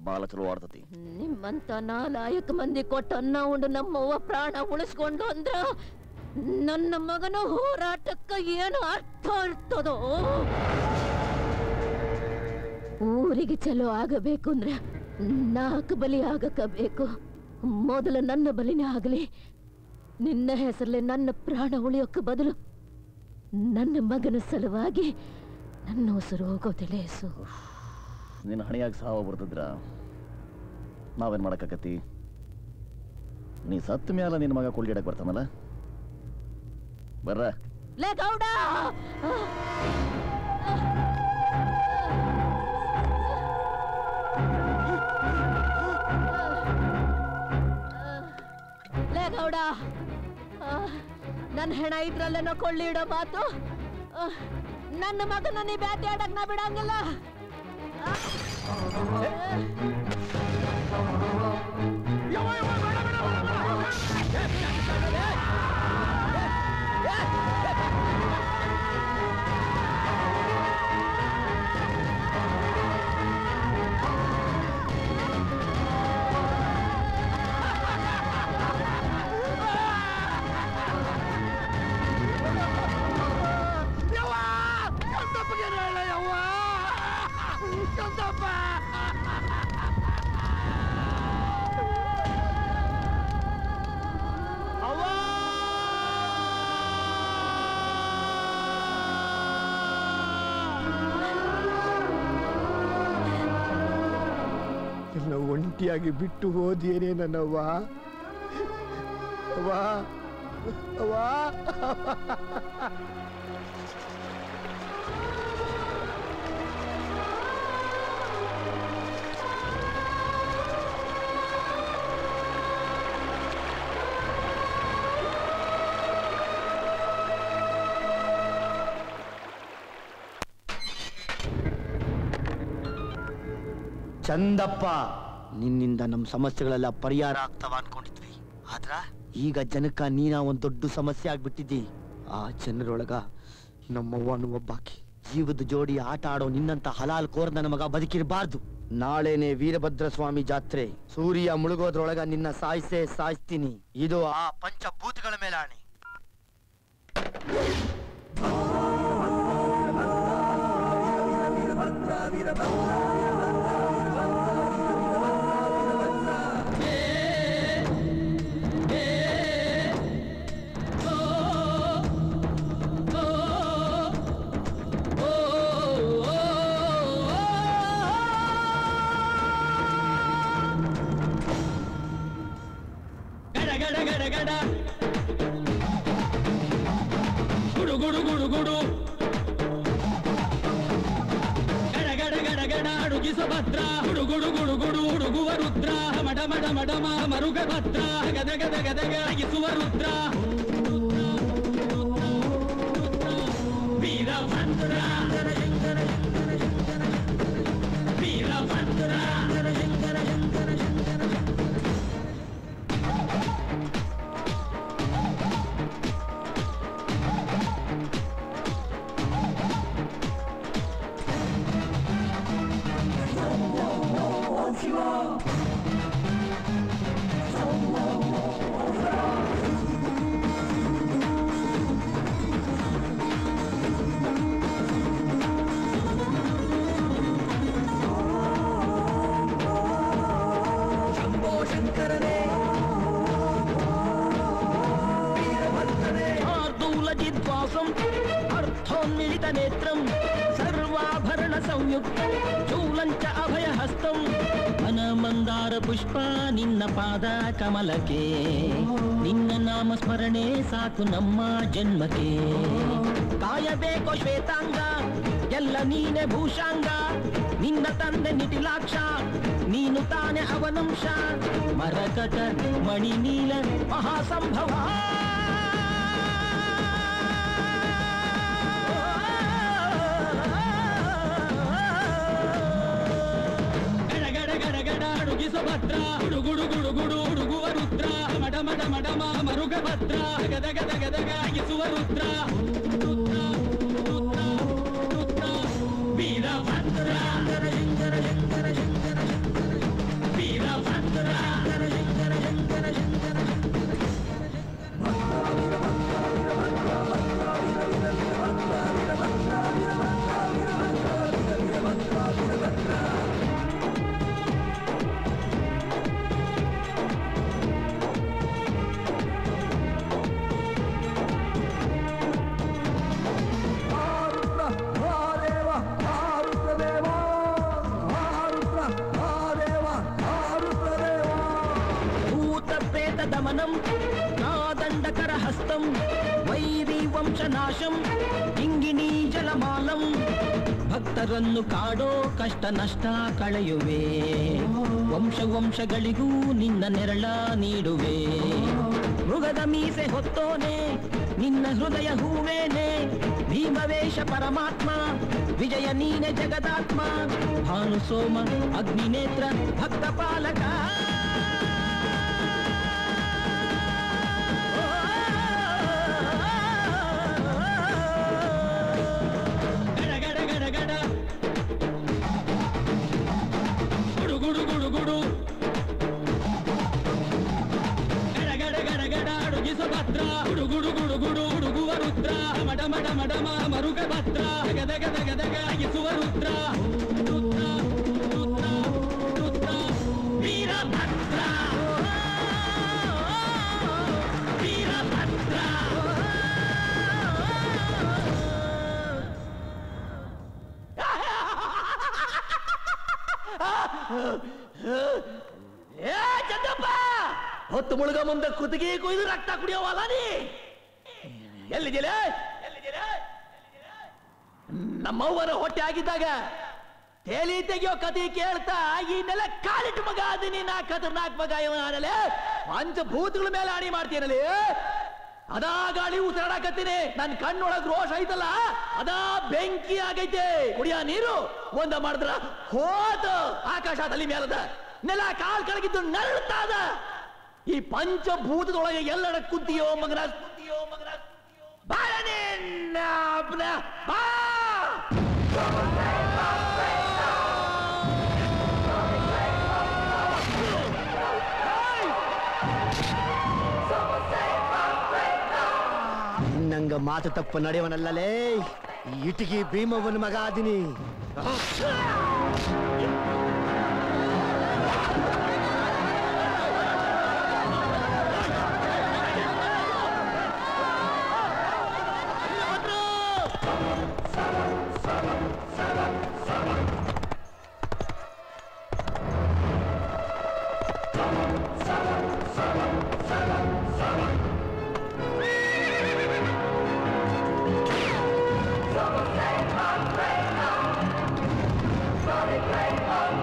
ಬಾಲ ಚಲೋ ಆಡ್ತತಿ. ನಿಮ್ಮಂತ ನಾಲಾಯಕ ಮಂದಿ ಕೊಟ್ಟ ಅನ್ನ ಉಂಡು ನಮ್ಮವ್ವ ಪ್ರಾಣ ಉಳಿಸ್ಕೊಂಡು ಅಂದ್ರ ನನ್ನ ಮಗನ ಹೋರಾಟಕ್ಕ ಏನು ಅರ್ಥ ಇರ್ತದೋ? ಊರಿಗೆ ಚಲೋ ಆಗಬೇಕು ಅಂದ್ರೆ 4 ಬಲಿ ಆಗಕ ಬೇಕು. ಮೊದಲು ನನ್ನ ಬಲಿನೇ ಆಗಲಿ. ನಿನ್ನ ಹೆಸರಲ್ಲೇ ನನ್ನ ಪ್ರಾಣ ಉಳಿಯೋಕ ಬದಲು ನನ್ನ ಮಗನ ಸಲುವಾಗಿ ನನ್ನ ಉಸಿರು ಹೋಗೋದಿಲ್ಲ. ಹೆಸು ನಿನ್ನ ಹಣಿಯಾಗಿ ಸಾವ ಬರ್ತದ್ರ ನಾವೇನ್ ಮಾಡಕ್ಕಾಗತ್ತಿ? ನೀ ಸತ್ತ ಮ್ಯಾಲ ನಿನ್ನ ಮಗ ಕೊಳ್ಗಿಡಕ್ ಬರ್ತಾನಲ್ಲ, ಬರ್ರ. ಲೇ ಗೌಡ, ಲೇ ಗೌಡ, ನನ್ನ ಹೆಣ ಇದ್ರಲ್ಲೇನೋ ಕೊಳ್ಳಿ ಇಡೋ ಮಾತು. ನನ್ನ ಮಗನ ನೀ ಬ್ಯಾಟಿ ಆಡಕ್ ನಾ ಬಿಡಂಗಿಲ್ಲ. ಒಂಟಿಯಾಗಿ ಬಿಟ್ಟು ಹೋದೇನೆ ನನ್ನವ್ವ. ಅವ್ವ ಅವ್ವ, ಚಂದಪ್ಪ, ನಿನ್ನಿಂದ ನಮ್ಮ ಸಮಸ್ಯೆಗಳೆಲ್ಲ ಪರಿಹಾರ ಆಗ್ತಾವ ಅನ್ಕೊಂಡಿದ್ವಿ. ಆದ್ರ ಈಗ ಜನಕ್ಕ ನೀನ ಒಂದ್ ದೊಡ್ಡ ಸಮಸ್ಯೆ ಆಗ್ಬಿಟ್ಟಿದ್ದಿ. ಆ ಜನರೊಳಗ ನಮ್ಮವ್ವನು ಒಬ್ಬಾಕಿ. ಜೀವದ ಜೋಡಿ ಆಟ ಆಡೋ ನಿನ್ನಂತ ಹಲಾಲ್ ಕೋರ್ ನನ್ನ ಮಗ ಬದುಕಿರಬಾರ್ದು. ನಾಳೆನೆ ವೀರಭದ್ರ ಸ್ವಾಮಿ ಜಾತ್ರೆ. ಸೂರ್ಯ ಮುಳುಗೋದ್ರೊಳಗ ನಿನ್ನ ಸಾಯಿಸ್ತೀನಿ. ಇದು ಆ ಪಂಚಭೂತಗಳ ಮೇಲೆ ಆಣೆ. ಸುಭದ್ರ ಹುಡುಗುಡು ಗುಡುಗುಡು ಹುಡುಗುವ ರುದ್ರ ಮಡ ಮಡ ಮಡಮ ಮರುಗ ಭದ್ರ ಗದ ಗದ ಗದಗ ಅಗಿಸುವ ರುದ್ರ ವೀರಭದ್ರ ವೀರಭದ್ರ शूलजिद्वासम् अर्थोन्मिलितनेत्रम् सर्वाभरण संयुक्तं शूलं च अभयहस्तं वनमन्दार पुष्प निन्न पाद कमलके निन्न नाम स्मರಣೆ ಸಾಕು ನಮ್ಮ ಜನ್ಮಕ್ಕೆ ಕಾಯಬೇಕೋ ಶ್ವೇತಾಂಗ ಎಲ್ಲ ನೀನೆ ಭೂಷಾಂಗ ನಿನ್ನ ತಂದೆ ನಿಟಿಲಾಕ್ಷ ನೀನು ತಾನೆ ಅವನಂಶ ಮರಕಟ ಮಣಿ ನೀಲ ಮಹಾಸಂಭವ ಸುಭದ್ರ ಹುಡುಗುಡು ಗುಡುಗುಡು ಹುಡುಗುವ ರುದ್ರ ಮಡ ಮಡ ಮಡಮ ಮರುಗ ಭದ್ರ ಗದಗ ಗದಗ ಆಗಿಸುವ ರುದ್ರ ರುದ್ರ ರುದ್ರ ರುದ್ರ ವೀರಭದ್ರ ವೀರಭದ್ರ दमनं नादण्डकरहस्तं वैरी ವಂಶನಾಶಂ ಇಂಗಿಣಿ ಜಲಮಾಲಂ ಭಕ್ತರನ್ನು ಕಾಡೋ ಕಷ್ಟ ನಷ್ಟ ಕಳೆಯುವೆ ವಂಶ ವಂಶಗಳಿಗೂ ನಿನ್ನ ನೆರಳ ನೀಡುವೆ ಮೃಗದ ಮೀಸೆ ಹೊತ್ತೋನೆ ನಿನ್ನ ಹೃದಯ ಹೂವೇನೆ ಭೀಮವೇಶ ಪರಮಾತ್ಮ ವಿಜಯ ನೀನೆ ಜಗದಾತ್ಮ ಭಾನು ಸೋಮ ಅಗ್ನಿನೇತ್ರ ಭಕ್ತ ಪಾಲಕ ಹುಡುಗುಡು ಗುಡುಗುಡು ಹುಡುಗುವ ರುದ್ರ ಮಡ ಮಡ ಮಡಮ ಮರುಗ ಭದ್ರ ಗದಗ ಗದಗ ಆಗಿಸುವ ರುದ್ರ ರುದ್ರ ರುದ್ರ ರುದ್ರ ವೀರಭದ್ರ ವೀರಭದ್ರ ಚಂದಪ್ಪ ಹೊತ್ತು ಮುಳುಗ ಮುಂದೆ ಕುತ್ತಿಗೆ ಕೊಯ್ದು ರಕ್ತ ಕುಡಿಯೋವಲ್ಲ ನೀ ಎಲ್ಲಿದ್ದೀರ ನಮ್ಮವ್ವನ ಹೊಟ್ಟೆ ಆಗಿದ್ದಾಗ ತೇಲಿ ತೆಗಿಯೋ ಕತೆ ಕೇಳ್ತಾ ಈ ನೆಲ ಕಾಲಿಟ್ಟು ಮಗ ಅದೀನಿ ನಾ ಖತರ್ನಾಕ್ ಮಗ ಇವನಾಡಲೆ ಪಂಚಭೂತಗಳ ಮೇಲೆ ಆಣಿ ಮಾಡ್ತೀನಲ್ಲಿ ಅದಾ ಗಾಳಿ ಉಸಿರಾಡಕತ್ತೀನಿ ನನ್ ಕಣ್ಣೊಳಗ್ ರೋಷ ಐತಲ್ಲ ಅದಾ ಬೆಂಕಿ ಆಗೈತೆ ಕುಡಿಯ ನೀರು ಒಂದ ಮಾಡಿದ್ರ ಹೋದ ಆಕಾಶ ತಲೆ ಮೇಲದ ನೆಲ ಕಾಲ್ ಕೆಳಗಿದ್ದು ನರಳುತ್ತಾದ ಈ ಪಂಚಭೂತದೊಳಗೆ ಎಲ್ಲರ ಕುಂತಿಯೋ ಮಗನ ನಂಗ ಮಾತು ತಪ್ಪು ನಡೆಯವನಲ್ಲಲೇ ಇಟಿಗೆ ಭೀಮವನ ಮಗ ಆದಿನಿ Great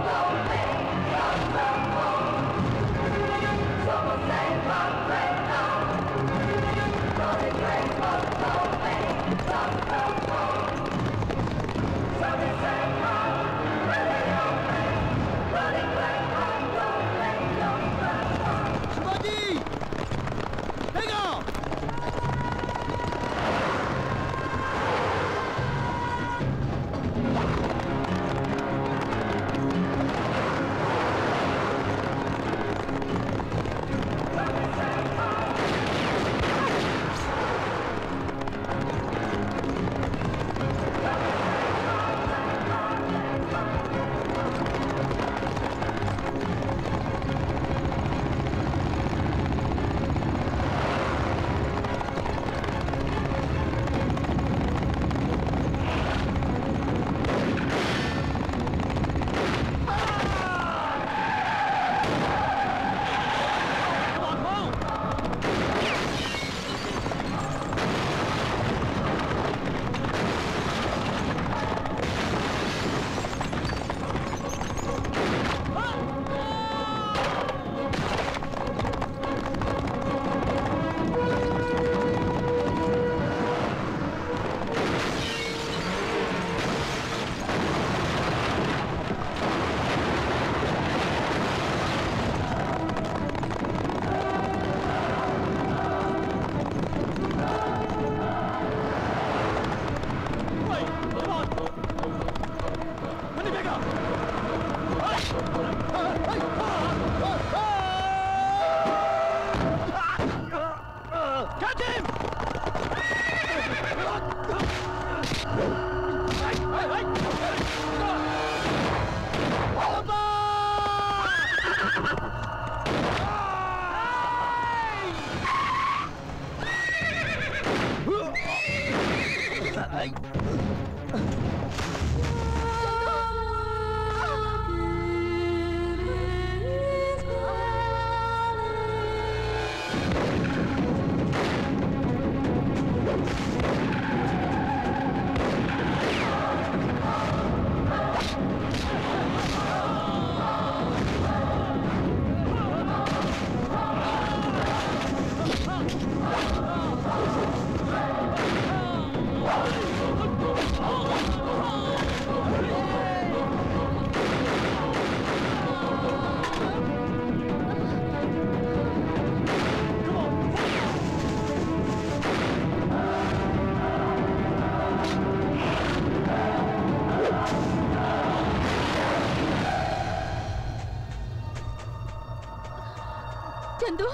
ಚಂದು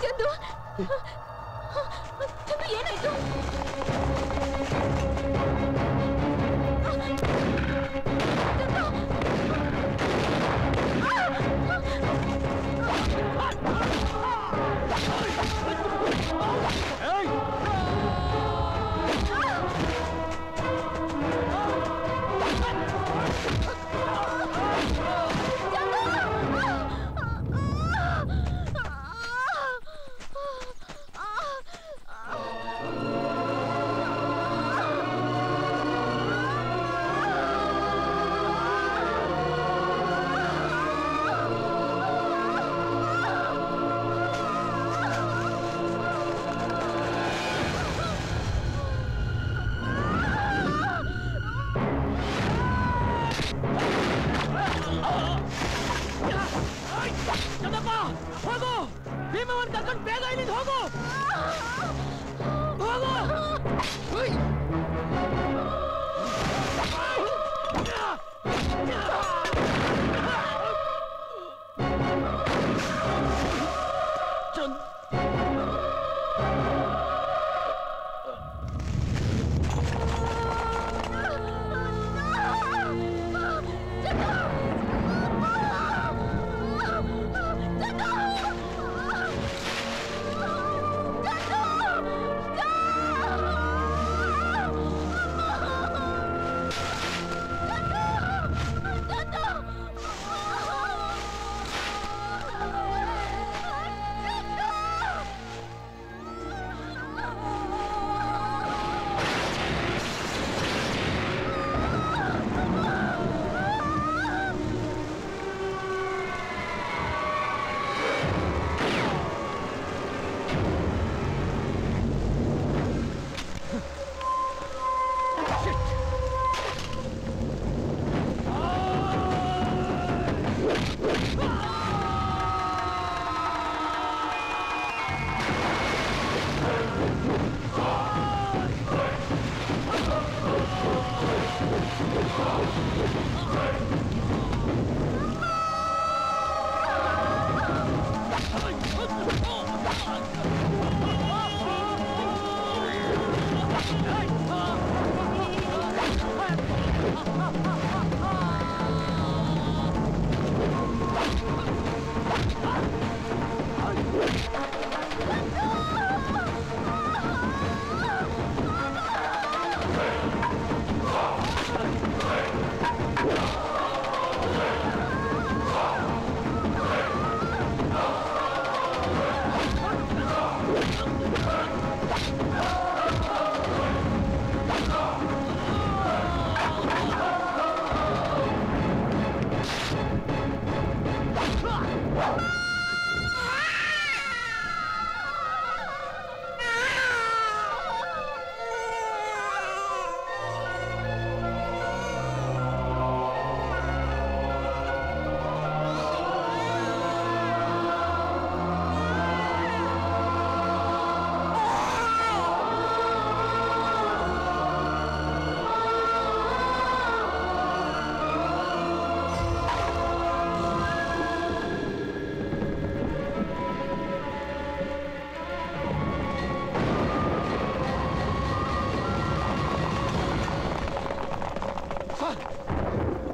ಚಂದು ಚಂದು ಏನಾಯ್ತು?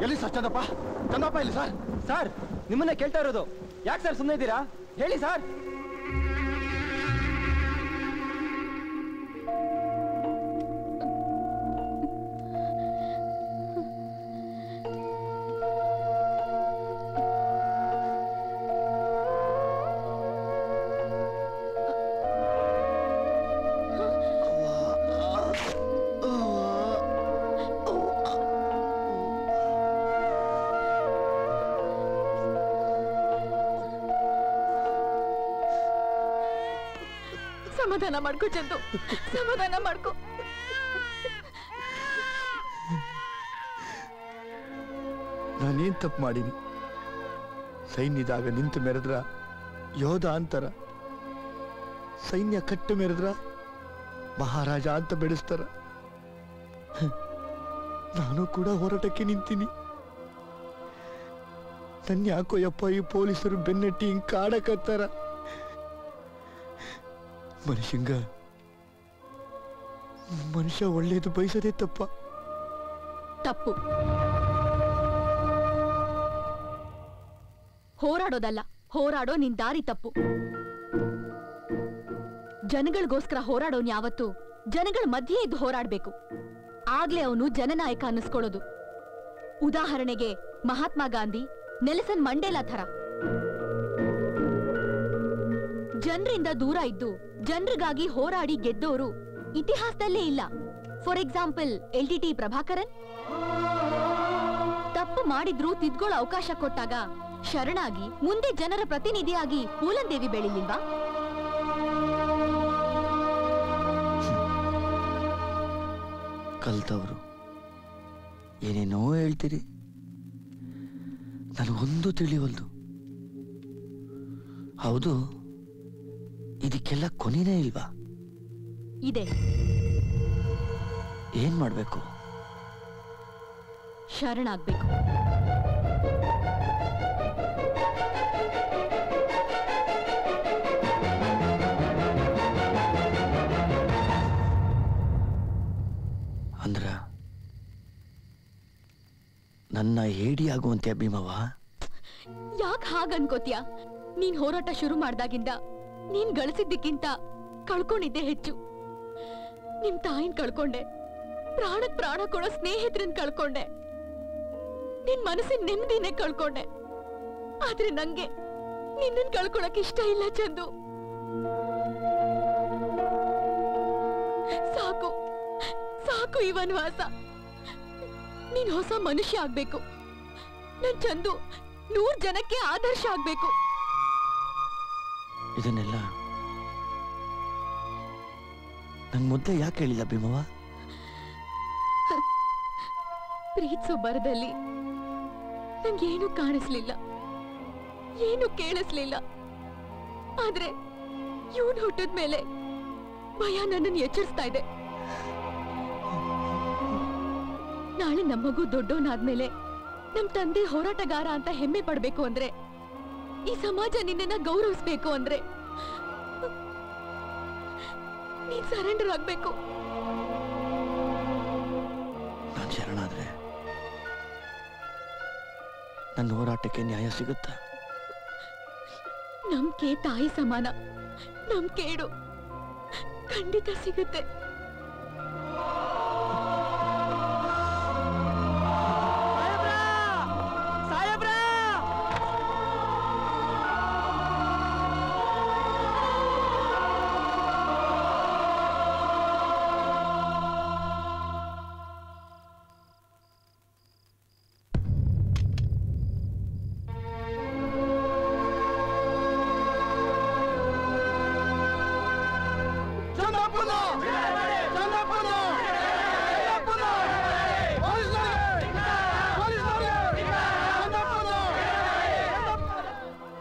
ಎಲ್ಲಿ ಸರ್ ಚಂದಪ್ಪ? ಚಂದಪ್ಪ ಇಲ್ಲಿ ಸರ್. ಸರ್ ನಿಮ್ಮನ್ನ ಕೇಳ್ತಾ ಇರೋದು. ಯಾಕೆ ಸರ್ ಸುಮ್ಮನೆ ಇದ್ದೀರಾ? ಹೇಳಿ ಸರ್. ಸಮಾಧಾನ ಮಾಡ್ಕೋ ಚಂದು, ಸಮಾಧಾನ ಮಾಡ್ಕೋ. ನಾನೇನ್ ತಪ್ಪು ಮಾಡೀನಿ? ಸೈನ್ಯದಾಗ ನಿಂತು ಮೆರೆದ್ರ ಯೋಧ ಅಂತಾರ, ಸೈನ್ಯ ಕಟ್ಟು ಮೆರೆದ್ರ ಮಹಾರಾಜ ಅಂತ ಬೆಳೆಸ್ತಾರ. ನಾನು ಕೂಡ ಹೋರಾಟಕ್ಕೆ ನಿಂತೀನಿ. ನನ್ನ ಯಾಕೋ ಯಪ್ಪ ಈ ಪೊಲೀಸರು ಬೆನ್ನಟ್ಟಿ ಹಿಂಗ್ ಕಾಡಕತ್ತಾರ. ಮನುಷ್ಯ ಒಳ್ಳೇದು ಬಯಸದೇ ತಪ್ಪ? ತಪ್ಪು. ಹೋರಾಡೋದಲ್ಲ, ಹೋರಾಡೋ ನಿನ್ ದಾರಿ ತಪ್ಪು. ಜನಗಳಿಗೋಸ್ಕರ ಹೋರಾಡೋನ್ ಯಾವತ್ತು ಜನಗಳ ಮಧ್ಯೆ ಇದ್ದು ಹೋರಾಡ್ಬೇಕು. ಆಗ್ಲೇ ಅವನು ಜನನಾಯಕ ಅನ್ನಿಸ್ಕೊಳ್ಳೋದು. ಉದಾಹರಣೆಗೆ ಮಹಾತ್ಮ ಗಾಂಧಿ, ನೆಲ್ಸನ್ ಮಂಡೇಲಾ ಥರ. ಜನರಿಂದ ದೂರ ಇದ್ದು ಜನರಿಗಾಗಿ ಹೋರಾಡಿ ಗೆದ್ದೋರು ಇತಿಹಾಸದಲ್ಲೇ ಇಲ್ಲ. For example LTT Prabhakaran. ತಪ್ಪು ಮಾಡಿದ್ರು ತಿದ್ಕೊಳ್ಳೋ ಅವಕಾಶ ಕೊಟ್ಟಾಗ ಶರಣಾಗಿ ಮುಂದೆ ಜನರ ಪ್ರತಿನಿಧಿಯಾಗಿ ಪೂಲನ್ ದೇವಿ ಬೆಳಿಲಿಲ್ವಾ? ಕಲ್ತವ್ರು ಏನೇನೋ ಹೇಳ್ತೀರಿ, ನನಗೊಂದು ತಿಳಿವಲ್ದು. ಹೌದು, ಇದಕ್ಕೆಲ್ಲ ಕೊನೆನೇ ಇಲ್ವಾ? ಇದೆ. ಏನ್ ಮಾಡ್ಬೇಕು? ಶರಣಾಗ್ಬೇಕು. ಅಂದ್ರ ನನ್ನ ಹೇಡಿ ಆಗುವಂತೆ ಭೀಮವ್ವ? ಯಾಕೆ ಹಾಗನ್ಕೋತ್ಯ? ನೀನ್ ಹೋರಾಟ ಶುರು ಮಾಡ್ದಾಗಿಂದ ನೀನ್ ಗಳಿಸಿದ್ದಕ್ಕಿಂತ ಕಳ್ಕೊಂಡಿದ್ದೆ ಹೆಚ್ಚು. ನಿಮ್ ತಾಯಿನ್ ಕಳ್ಕೊಂಡೆ, ಪ್ರಾಣಕ್ ಪ್ರಾಣ ಕೊಡೋ ಸ್ನೇಹಿತರನ್ ಕಳ್ಕೊಂಡೆ, ನಿನ್ ಮನಸ್ಸಿನ ನೆಮ್ಮದಿನೇ ಕಳ್ಕೊಂಡೆ. ಆದ್ರೆ ನಂಗೆ ನಿನ್ನನ್ ಕಳ್ಕೊಳಕ್ ಇಷ್ಟ ಇಲ್ಲ ಚಂದು. ಸಾಕು ಸಾಕು ಈ ವನವಾಸ. ನೀನ್ ಹೊಸ ಮನುಷ್ಯ ಆಗ್ಬೇಕು. ನನ್ ಚಂದು 100 ಜನಕ್ಕೆ ಆದರ್ಶ ಆಗ್ಬೇಕು. ಇದನ್ನೆಲ್ಲ ನಂಗ್ ಮೊದ್ಲೇ ಯಾಕೆ ಹೇಳಿಲ್ಲ ಭೀಮವ್ವ? ಪ್ರೀತ್ಸೋ ಬರದಲ್ಲಿ ನಂಗೇನು ಕಾಣಿಸ್ಲಿಲ್ಲ, ಏನು ಕೇಳಿಸ್ಲಿಲ್ಲ. ಆದ್ರೆ ಇವನ್ ಹುಟ್ಟಿದ ಮೇಲೆ ಭಯ ನನ್ನನ್ನು ಎಚ್ಚರಿಸ್ತಾ ಇದೆ. ನಾಳೆ ನಮ್ಮ ಮಗು ದೊಡ್ಡವನಾದ್ಮೇಲೆ ನಮ್ ತಂದೆ ಹೋರಾಟಗಾರ ಅಂತ ಹೆಮ್ಮೆ ಪಡ್ಬೇಕು ಅಂದ್ರೆ, ಈ ಸಮಾಜ ನಿನ್ನನ್ನ ಗೌರವಿಸ್ಬೇಕು ಅಂದ್ರೆ ನೀನ್ ಸರೆಂಡರ್ ಆಗ್ಬೇಕು. ನಾನ್ ಶರಣಾದ್ರೆ ನನ್ನ ಹೋರಾಟಕ್ಕೆ ನ್ಯಾಯ ಸಿಗುತ್ತಾ? ನಂಬಿಕೆ ತಾಯಿ ಸಮಾನ. ನಮ್ ಕೇಡು ಖಂಡಿತ ಸಿಗುತ್ತೆ.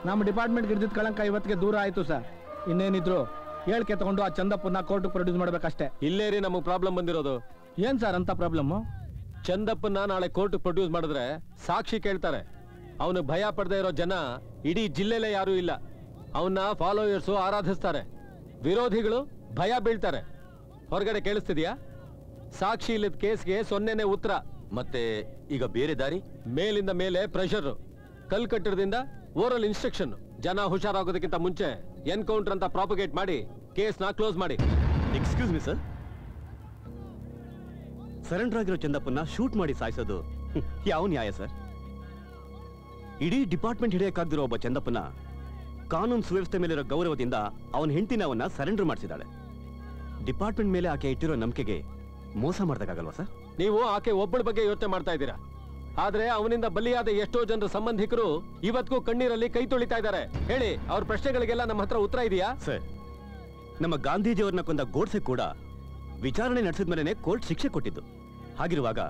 ನಮ್ಮ ಡಿಪಾರ್ಟ್ಮೆಂಟ್ ಇದ್ದಿದ್ದ ಕಳಂಕ ಇವತ್ತಿಗೆ ದೂರ ಆಯ್ತು ಸರ್. ಇನ್ನೇನಿದ್ರು ಹೇಳಿಕೆ ತಗೊಂಡು ಆ ಚಂದಪ್ಪನ ಕೋರ್ಟ್ ಪ್ರೊಡ್ಯೂಸ್ ಮಾಡ್ಬೇಕಷ್ಟೇ. ಇಲ್ಲೇ ರೀ ನಮಗೆ ಪ್ರಾಬ್ಲಮ್ ಬಂದಿರೋದು. ಏನ್ ಸರ್ ಅಂತ ಪ್ರಾಬ್ಲಮ್? ಚಂದಪ್ಪನ ನಾಳೆ ಕೋರ್ಟ್ ಪ್ರೊಡ್ಯೂಸ್ ಮಾಡಿದ್ರೆ ಸಾಕ್ಷಿ ಕೇಳ್ತಾರೆ. ಅವನು ಭಯ ಪಡದೆ ಇರೋ ಜನ ಇಡೀ ಜಿಲ್ಲೆಲೇ ಯಾರು ಇಲ್ಲ. ಅವನ್ನ ಫಾಲೋಯರ್ಸು ಆರಾಧಿಸ್ತಾರೆ, ವಿರೋಧಿಗಳು ಭಯ ಬೀಳ್ತಾರೆ. ಹೊರಗಡೆ ಕೇಳಿಸ್ತಿದ್ಯಾ? ಸಾಕ್ಷಿ ಇಲ್ಲದ ಕೇಸ್ಗೆ 0ನೇ ಉತ್ತರ. ಮತ್ತೆ ಈಗ ಬೇರೆ ದಾರಿ? ಮೇಲಿಂದ ಮೇಲೆ ಪ್ರೆಷರ್, ಕಲ್ ಕಟ್ಟಡದಿಂದ ಓರಲ್ ಇನ್ಸ್ಟ್ರಕ್ಷನ್. ಜನ ಹುಷಾರಾಗೋದಕ್ಕಿಂತ ಮುಂಚೆ ಎನ್ಕೌಂಟರ್ ಅಂತ ಪ್ರಾಪಗೇಟ್ ಮಾಡಿ ಕೇಸ್ನ ಕ್ಲೋಸ್ ಮಾಡಿ. ಎಕ್ಸ್ಕ್ಯೂಸ್ ಮಿ ಸರ್, ಸರೆಂಡರ್ ಆಗಿರೋ ಚಂದಪ್ಪನ್ನ ಶೂಟ್ ಮಾಡಿ ಸಾಯಿಸೋದು ಯಾವ ನ್ಯಾಯ ಸರ್? ಇಡೀ ಡಿಪಾರ್ಟ್ಮೆಂಟ್ ಹಿಡಿಯಕ್ಕಾಗ್ದಿರೋ ಒಬ್ಬ ಚಂದಪ್ಪನ ಕಾನೂನು ಸುವ್ಯವಸ್ಥೆ ಮೇಲಿರೋ ಗೌರವದಿಂದ ಅವನ ಹೆಂಡತಿನ ಅವನ್ನ ಸರೆಂಡರ್ ಮಾಡಿಸಿದಾಳೆ. ಡಿಪಾರ್ಟ್ಮೆಂಟ್ ಮೇಲೆ ಆಕೆ ಇಟ್ಟಿರೋ ನಂಬಿಕೆಗೆ ಮೋಸ ಮಾಡ್ದಾಗಲ್ವಾ ಸರ್? ನೀವು ಆಕೆ ಒಬ್ಬಳ ಬಗ್ಗೆ ಯೋಚನೆ ಮಾಡ್ತಾ ಇದ್ದೀರಾ, ಆದ್ರೆ ಅವನಿಂದ ಬಲಿಯಾದ ಎಷ್ಟೋ ಜನರ ಸಂಬಂಧಿಕರು ಇವತ್ತಿಗೂ ಕಣ್ಣೀರಲ್ಲಿ ಕೈ ತೊಳಿತಾ ಇದ್ದಾರೆ. ಹೇಳಿ, ಅವ್ರ ಪ್ರಶ್ನೆಗಳಿಗೆಲ್ಲ ನಮ್ಮ ಹತ್ರ ಉತ್ತರ ಇದೆಯಾ? ಸರ್, ನಮ್ಮ ಗಾಂಧೀಜಿಯವ್ರನ್ನ ಕೊಂದ ಗೋಡ್ಸೆ ಕೂಡ ವಿಚಾರಣೆ ನಡೆಸಿದ ಮೇಲೆನೆ ಕೋರ್ಟ್ ಶಿಕ್ಷೆ ಕೊಟ್ಟಿದ್ದು. ಹಾಗಿರುವಾಗ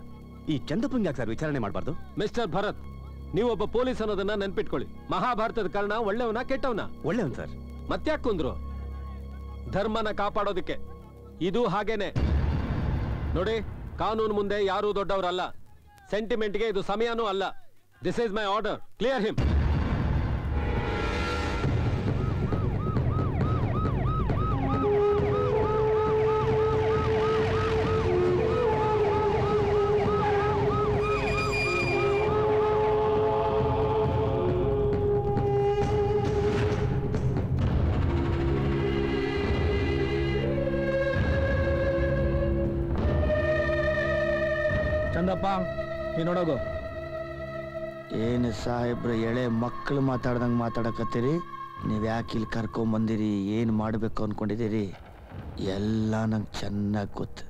ಈ ಚಂದಪ್ಪಂಗೆ ಯಾಕೆ ಸರ್ ವಿಚಾರಣೆ ಮಾಡಬಾರ್ದು? ಮಿಸ್ಟರ್ ಭರತ್, ನೀವೊಬ್ಬ ಪೊಲೀಸ್ ಅನ್ನೋದನ್ನ ನೆನ್ಪಿಟ್ಕೊಳ್ಳಿ. ಮಹಾಭಾರತದ ಕಾರಣ ಒಳ್ಳೆಯವನ ಕೆಟ್ಟವನ? ಒಳ್ಳೆಯವನ್ ಸರ್. ಮತ್ತ್ಯಾಕ್ ಕೊಂದ್ರು? ಧರ್ಮನ ಕಾಪಾಡೋದಿಕ್ಕೆ. ಇದು ಹಾಗೇನೆ ನೋಡಿ, ಕಾನೂನು ಮುಂದೆ ಯಾರೂ ದೊಡ್ಡವರಲ್ಲ. ಸೆಂಟಿಮೆಂಟ್ಗೆ ಇದು ಸಮಯನೂ ಅಲ್ಲ. This is my order. Clear him. Chandappa, ನೀ ನೋಡೋಗು. ಏನು ಸಾಹೇಬ್ರು ಎಳೆ ಮಕ್ಕಳು ಮಾತಾಡ್ದಂಗೆ ಮಾತಾಡಕತ್ತೀರಿ? ನೀವು ಯಾಕೆ ಇಲ್ಲಿ ಕರ್ಕೊಂಬಂದಿರಿ, ಏನು ಮಾಡಬೇಕು ಅನ್ಕೊಂಡಿದ್ದೀರಿ ಎಲ್ಲ ನಂಗೆ ಚೆನ್ನಾಗಿ ಗೊತ್ತು.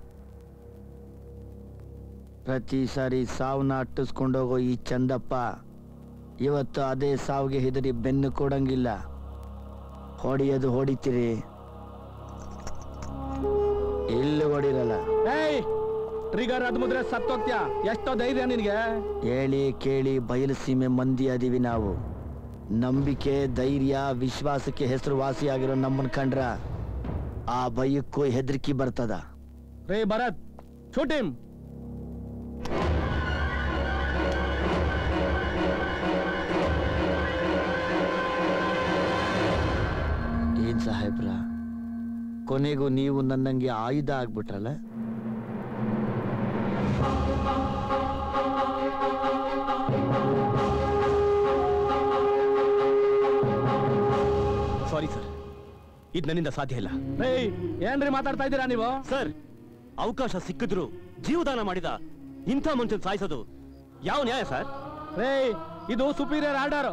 ಪ್ರತಿ ಸಾರಿ ಸಾವನ್ನ ಅಟ್ಟಿಸ್ಕೊಂಡೋಗೋ ಈ ಚಂದಪ್ಪ ಇವತ್ತು ಅದೇ ಸಾವಿಗೆ ಹೆದರಿ ಬೆನ್ನು ಕೊಡಂಗಿಲ್ಲ. ಹೊಡಿಯೋದು ಹೊಡಿತೀರಿ, ಇಲ್ಲಿ ಹೊಡಿರಲ್ಲ. ಟ್ರಿಗರ್ ಅದ್ ಮುದ್ರೆ ಸತ್ತೋಗ್ತ್ಯಾ. ಎಷ್ಟೋ ಧೈರ್ಯ ನಿನ್ಗೆ? ಹೇಳಿ ಕೇಳಿ ಬಯಲು ಸೀಮೆ ಮಂದಿ ಅದೀವಿ ನಾವು. ನಂಬಿಕೆ, ಧೈರ್ಯ, ವಿಶ್ವಾಸಕ್ಕೆ ಹೆಸರುವಾಸಿಯಾಗಿರೋ ನಮ್ಮನ್ ಕಂಡ್ರ ಆ ಭಯಕ್ಕೂ ಹೆದರಿಕೆ ಬರ್ತದ. ರೇ ಭರತ್, ಶೂಟ್ ಹಿಮ್. ಏನ್ ಸಾಹೇಬ್ರ, ಕೊನೆಗೂ ನೀವು ನನ್ನಂಗೆ ಆಯುಧ ಆಗ್ಬಿಟ್ರಲ್ಲ? ಸಾರಿ ಸರ್, ಇದು ನನ್ನಿಂದ ಸಾಧ್ಯ ಇಲ್ಲ. ಏನ್ರಿ ಮಾತಾಡ್ತಾ ಇದ್ದೀರಾ ನೀವು? ಸರ್, ಅವಕಾಶ ಸಿಕ್ಕಿದ್ರು ಜೀವದಾನ ಮಾಡಿದ ಇಂಥ ಮನುಷ್ಯನ್ ಸಾಯಿಸೋದು ಯಾವ ನ್ಯಾಯ ಸರ್? ಇದು ಸುಪೀರಿಯರ್ ಆರ್ಡರ್.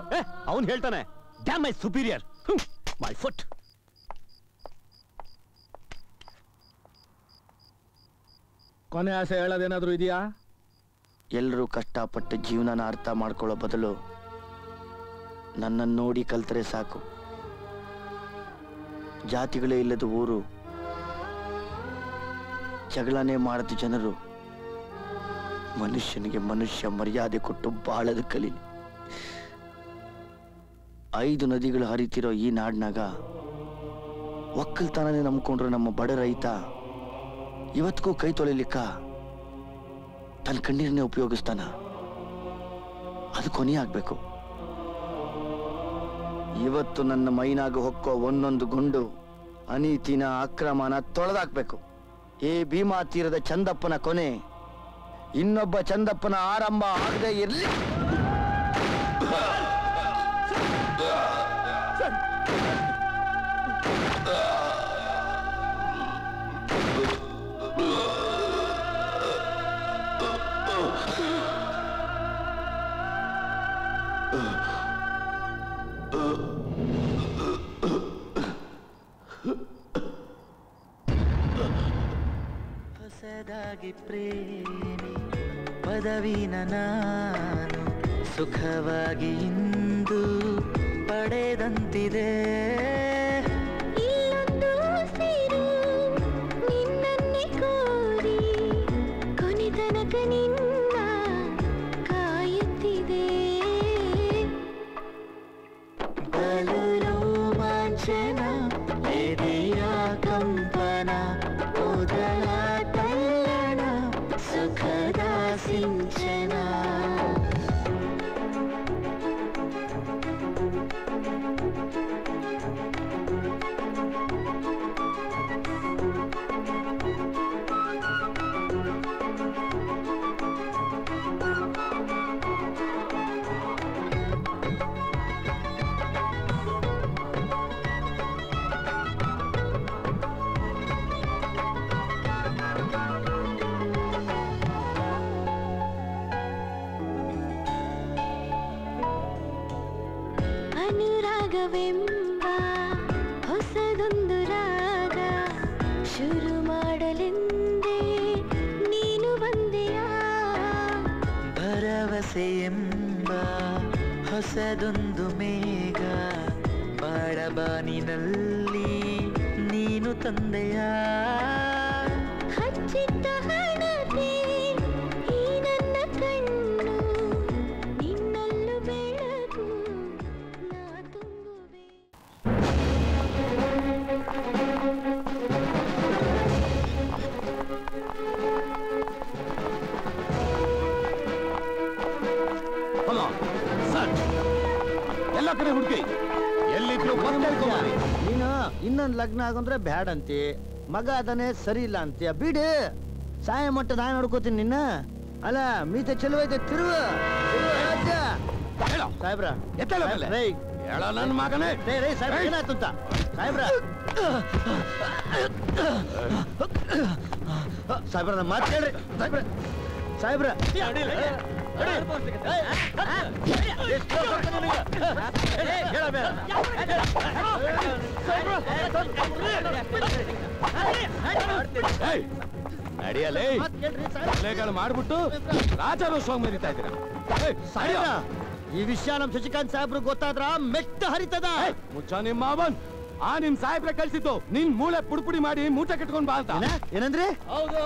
ಅವನು ಹೇಳ್ತಾನೆ, dam my superior, my foot. ಕೊನೆ ಆಸೆ ಹೇಳೋದೇನಾದ್ರೂ ಇದೆಯಾ? ಎಲ್ಲರೂ ಕಷ್ಟಪಟ್ಟು ಜೀವನನ ಅರ್ಥ ಮಾಡ್ಕೊಳ್ಳೋ ಬದಲು ನನ್ನನ್ನು ನೋಡಿ ಕಲ್ತರೆ ಸಾಕು. ಜಾತಿಗಳೇ ಇಲ್ಲದ ಊರು, ಜಗಳನೇ ಮಾಡದ ಜನರು, ಮನುಷ್ಯನಿಗೆ ಮನುಷ್ಯ ಮರ್ಯಾದೆ ಕೊಟ್ಟು ಬಾಳದ ಕಲೀಲಿ. 5 ನದಿಗಳು ಹರಿತಿರೋ ಈ ನಾಡಿನಾಗ ಒಕ್ಕಲ್ತನನೇ ನಂಬ್ಕೊಂಡ್ರೆ ನಮ್ಮ ಬಡ ರೈತ ಇವತ್ತಿಗೂ ಕೈ ತೊಳಿಲಿಕ್ಕ ತನ್ನ ಕಣ್ಣೀರನ್ನೇ ಉಪಯೋಗಿಸ್ತಾನ. ಅದು ಕೊನೆ ಆಗ್ಬೇಕು. ಇವತ್ತು ನನ್ನ ಮೈನಾಗ ಹೊಕ್ಕೋ ಒಂದೊಂದು ಗುಂಡು ಅನೀತಿನ, ಅಕ್ರಮನ ತೊಳೆದಾಕ್ಬೇಕು. ಈ ಭೀಮಾ ತೀರದ ಚಂದಪ್ಪನ ಕೊನೆ ಇನ್ನೊಬ್ಬ ಚಂದಪ್ಪನ ಆರಂಭ ಆಗದೆ ಇರಲಿ. ಹೊಸದಾಗಿ ಪ್ರೇಮಿ ಪದವಿನ ನಾನು ಸುಖವಾಗಿ ಇಂದು ಪಡೆದಂತಿದೆ. ಇಲ್ಲೊಂದು ಉಸಿರು ನಿನ್ನನ್ನೇ ಕೋರಿ ಕೊನೆ ತನಕ ನಿನ್ನ ಕಾಯುತ್ತಿದೆ. ಬಲು ರೋಮಾಂಚನ, ಎದೆಯ ಕಂಪನ, ಮೊದಲ ತಲ್ಲಣ, ಸುಖದ ಸಿಂಚನ. ರಾಗವೆಂಬ ಹೊಸದೊಂದು ರಾಗ ಶುರು ಮಾಡಲೆಂದೇ ನೀನು ಬಂದೆಯಾ ಭರವಸೆ ಎಂಬ ಹೊಸದೊಂದು ಮೇಘ ಬಾಳಬಾನಿನಲ್ಲಿ ನೀನು ತಂದೆಯಾ ಹಚ್ಚಿಟ್ಟ ಹಣತೆ ಈ ನನ್ನ ಕಣ್ಣು ನಿನ್ನಲ್ಲೂ ಬೆಳಕು ನಾ ತುಂಬುವೆ ಎಲ್ಲ ಕಡೆ ಹುಡುಕಿ ಎಲ್ಲಿದ್ರು ನೀನು ಇನ್ನೊಂದು ಲಗ್ನ ಆಗಂದ್ರೆ ಬ್ಯಾಡ ಅಂತಿ ಮಗ ಅದನ್ನೇ ಸರಿ ಇಲ್ಲ ಅಂತೀಯ ಬಿಡು ಸಾಯ ಮಟ್ಟ ನಾ ನೋಡ್ಕೋತೀನಿ ನಿನ್ನ ಅಲ್ಲ ಮೀತೆ ಚೆಲುವೈತೆ ತಿರುವ ಸಾಹೇಬ್ರ ಹೇಳೋ ನನ್ನ ಮಗನೇ ರೇ ಸಾಹೇಬ್ರ ಏನಾಯ್ತು ಅಂತ ಸಾಹೇಬ್ರ ಸಾಹೇಬ್ರ ನಮ್ಮ ಮಾತು ಕೇಳ್ರಿ ಸಾಹೇಬ್ರ ಸಾಹೇಬ್ರ ನಡಿಯಲೇ ಮಾಡ್ಬಿಟ್ಟು ರಾಜಾರೋತ್ಸವ ಮರಿತಾ ಇದ್ದೀರಾ ಈ ವಿಷಯ ನಮ್ ಶಶಿಕಾಂತ್ ಸಾಹೇಬ್ರು ಗೊತ್ತಾದ್ರ ಮೆಟ್ಟ ಹರಿತದ ಮುಚ್ಚ ನಿಮ್ಮ ಮಾವನ್ ಆ ನಿಮ್ ಸಾಹೇಬ್ರ ಕಳ್ಸಿದ್ದು ನಿನ್ ಮೂಳೆ ಪುಡಿ ಮಾಡಿ ಮೂಟೆ ಕಟ್ಕೊಂಡ್ ಬಾ ಅಂತ ಏನಂದ್ರೆ ಹೌದು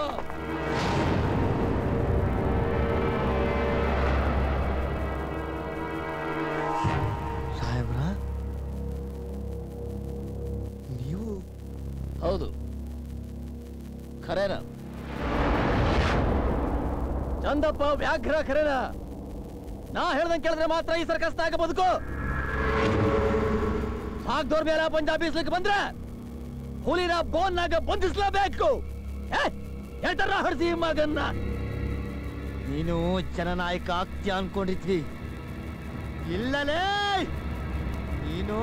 ಸಾಹೇಬ್ರ ನೀವು ಹೌದು ಖರೇನ ಚಂದಪ್ಪ ವ್ಯಾಘ್ರ ಖರೇನ ನಾ ಹೇಳ್ದಂಗೆ ಕೇಳಿದ್ರೆ ಮಾತ್ರ ಈ ಸರ್ಕಸ್ನಾಗ ಬದುಕು ಭಾಗದವ್ರ ಮೇಲೆ ಪಂಜಾಬಿಸ್ಲಿಕ್ಕೆ ಬಂದ್ರೆ ಹುಲಿನ ಬೋನ್ನಾಗ ಬಂಧಿಸ್ಲೇಬೇಕು ಹೇಳ್ತಾರ ಹಡ್ಸಿ ಮಗನ್ನ ನೀನು ಜನನಾಯಕ ಆಗ್ತೀಯ ಅನ್ಕೊಂಡಿದ್ವಿ ಇಲ್ಲಲೇ ನೀನು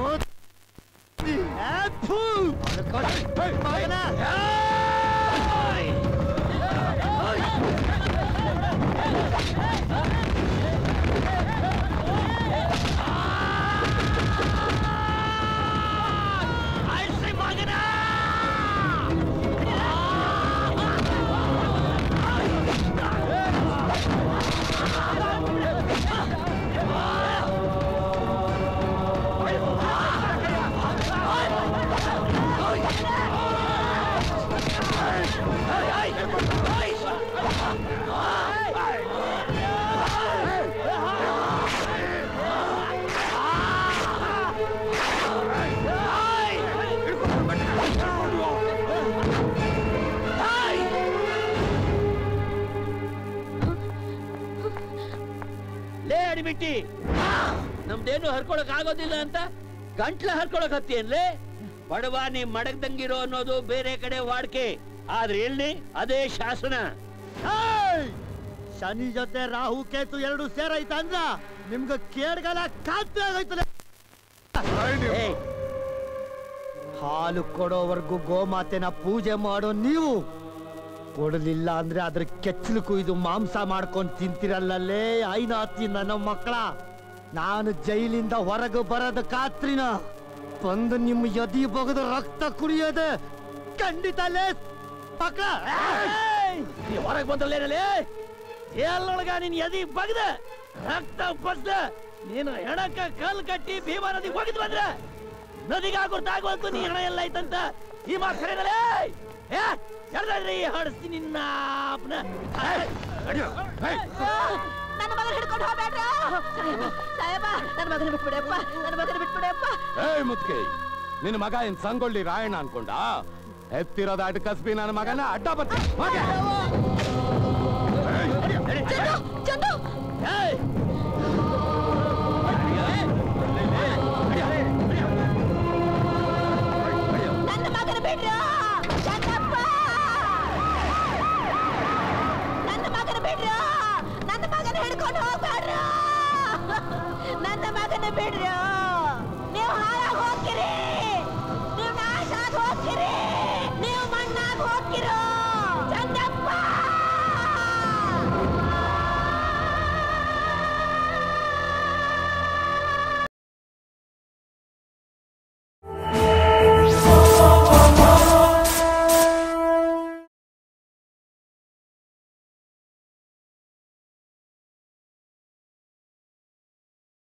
ಬಿಟ್ಟಿ ನಮ್ದೇನು ಹರ್ಕೊಳಕ್ ಆಗೋದಿಲ್ಲ ಅಂತ ಗಂಟ್ಲ ಹರ್ಕೊಳಕ್ ಹತ್ತೀನ್ಲೇ ಬಡವ ನೀ ಮಡಗ್ದಂಗಿರೋ ಅನ್ನೋದು ಬೇರೆ ಕಡೆ ವಾಡ್ಕೆ ಆದ್ರೆ ಇಲ್ಲಿ ಅದೇ ಶಾಸನ ಶನಿ ಜೊತೆ ರಾಹು ಕೇತು ಎರಡು ಸೇರೈತ ಅಂದ್ರ ನಿಮ್ಗ ಕೇಡ್ಗಲ ಖಾತ್ರಿ ಆಗೈತಲ್ಲ ಹಾಲು ಕೊಡೋವರೆಗೂ ಗೋಮಾತೆನ ಪೂಜೆ ಮಾಡೋ ನೀವು ಕೊಡಲಿಲ್ಲ ಅಂದ್ರೆ ಅದ್ರ ಕೆಚ್ಚಲು ಕುಯ್ದು ಮಾಂಸ ಮಾಡ್ಕೊಂಡು ತಿಂತಿರಲ್ಲೇ ಐನಾತಿ ನನ್ನ ಮಕ್ಕಳ ನಾನು ಜೈಲಿಂದ ಹೊರಗೆ ಬರೋದ ಖಾತ್ರಿನ ಬಂದು ನಿಮ್ಮ ಎದಿ ಬಗದ ರಕ್ತ ಕುಡಿಯೋದೆ ಖಂಡಿತ ಮಕ್ಕಳ ಹೊರಗೆ ಬಂದಲ್ಲೇನಲ್ಲಿ ಎಲ್ಲೊಳಗ ನೀನ್ ಎದಿ ಬಗ್ದ ರಕ್ತ ಬಸ್ದ ನೀನು ಹೆಣಕ್ಕ ಕಲ್ ಕಟ್ಟಿ ಭೀಮಾ ನದಿ ಹೋಗಿದ್ ಬಂದ್ರೆ ನದಿಗೆ ಗುರ್ತಾಗುವಂತೂ ನೀ ಹಣ ಎಲ್ಲ ಐತಂತ ಈ ಮಾತು ಕರೆಯಲೇ ಹಡಿಸ್ತೀನಿ ನಿನ್ನ ನನ್ನ ಮಗನ ಹಿಡ್ಕೊಂಡು ಹೋಗ್ಬೇಡ್ರ ಸಾಹೇಬ ನನ್ನ ಮಗನ ಬಿಟ್ಬಿಡಪ್ಪ ನನ್ನ ಮಗನ ಬಿಟ್ಬಿಡಪ್ಪ ಮುತ್ಕೆ ನಿನ್ನ ಮಗ ಏನ್ ಸಂಗೊಳ್ಳಿ ರಾಯಣ್ಣ ಅನ್ಕೊಂಡ ಎತ್ತಿರೋದ ಅಡ್ಡ ಕಸ್ಬಿ ನನ್ನ ಮಗನ ಅಡ್ಡ ಬರ್ತೀನಿ ನನ್ನ ಮಗನ ಬಿಡ್ರ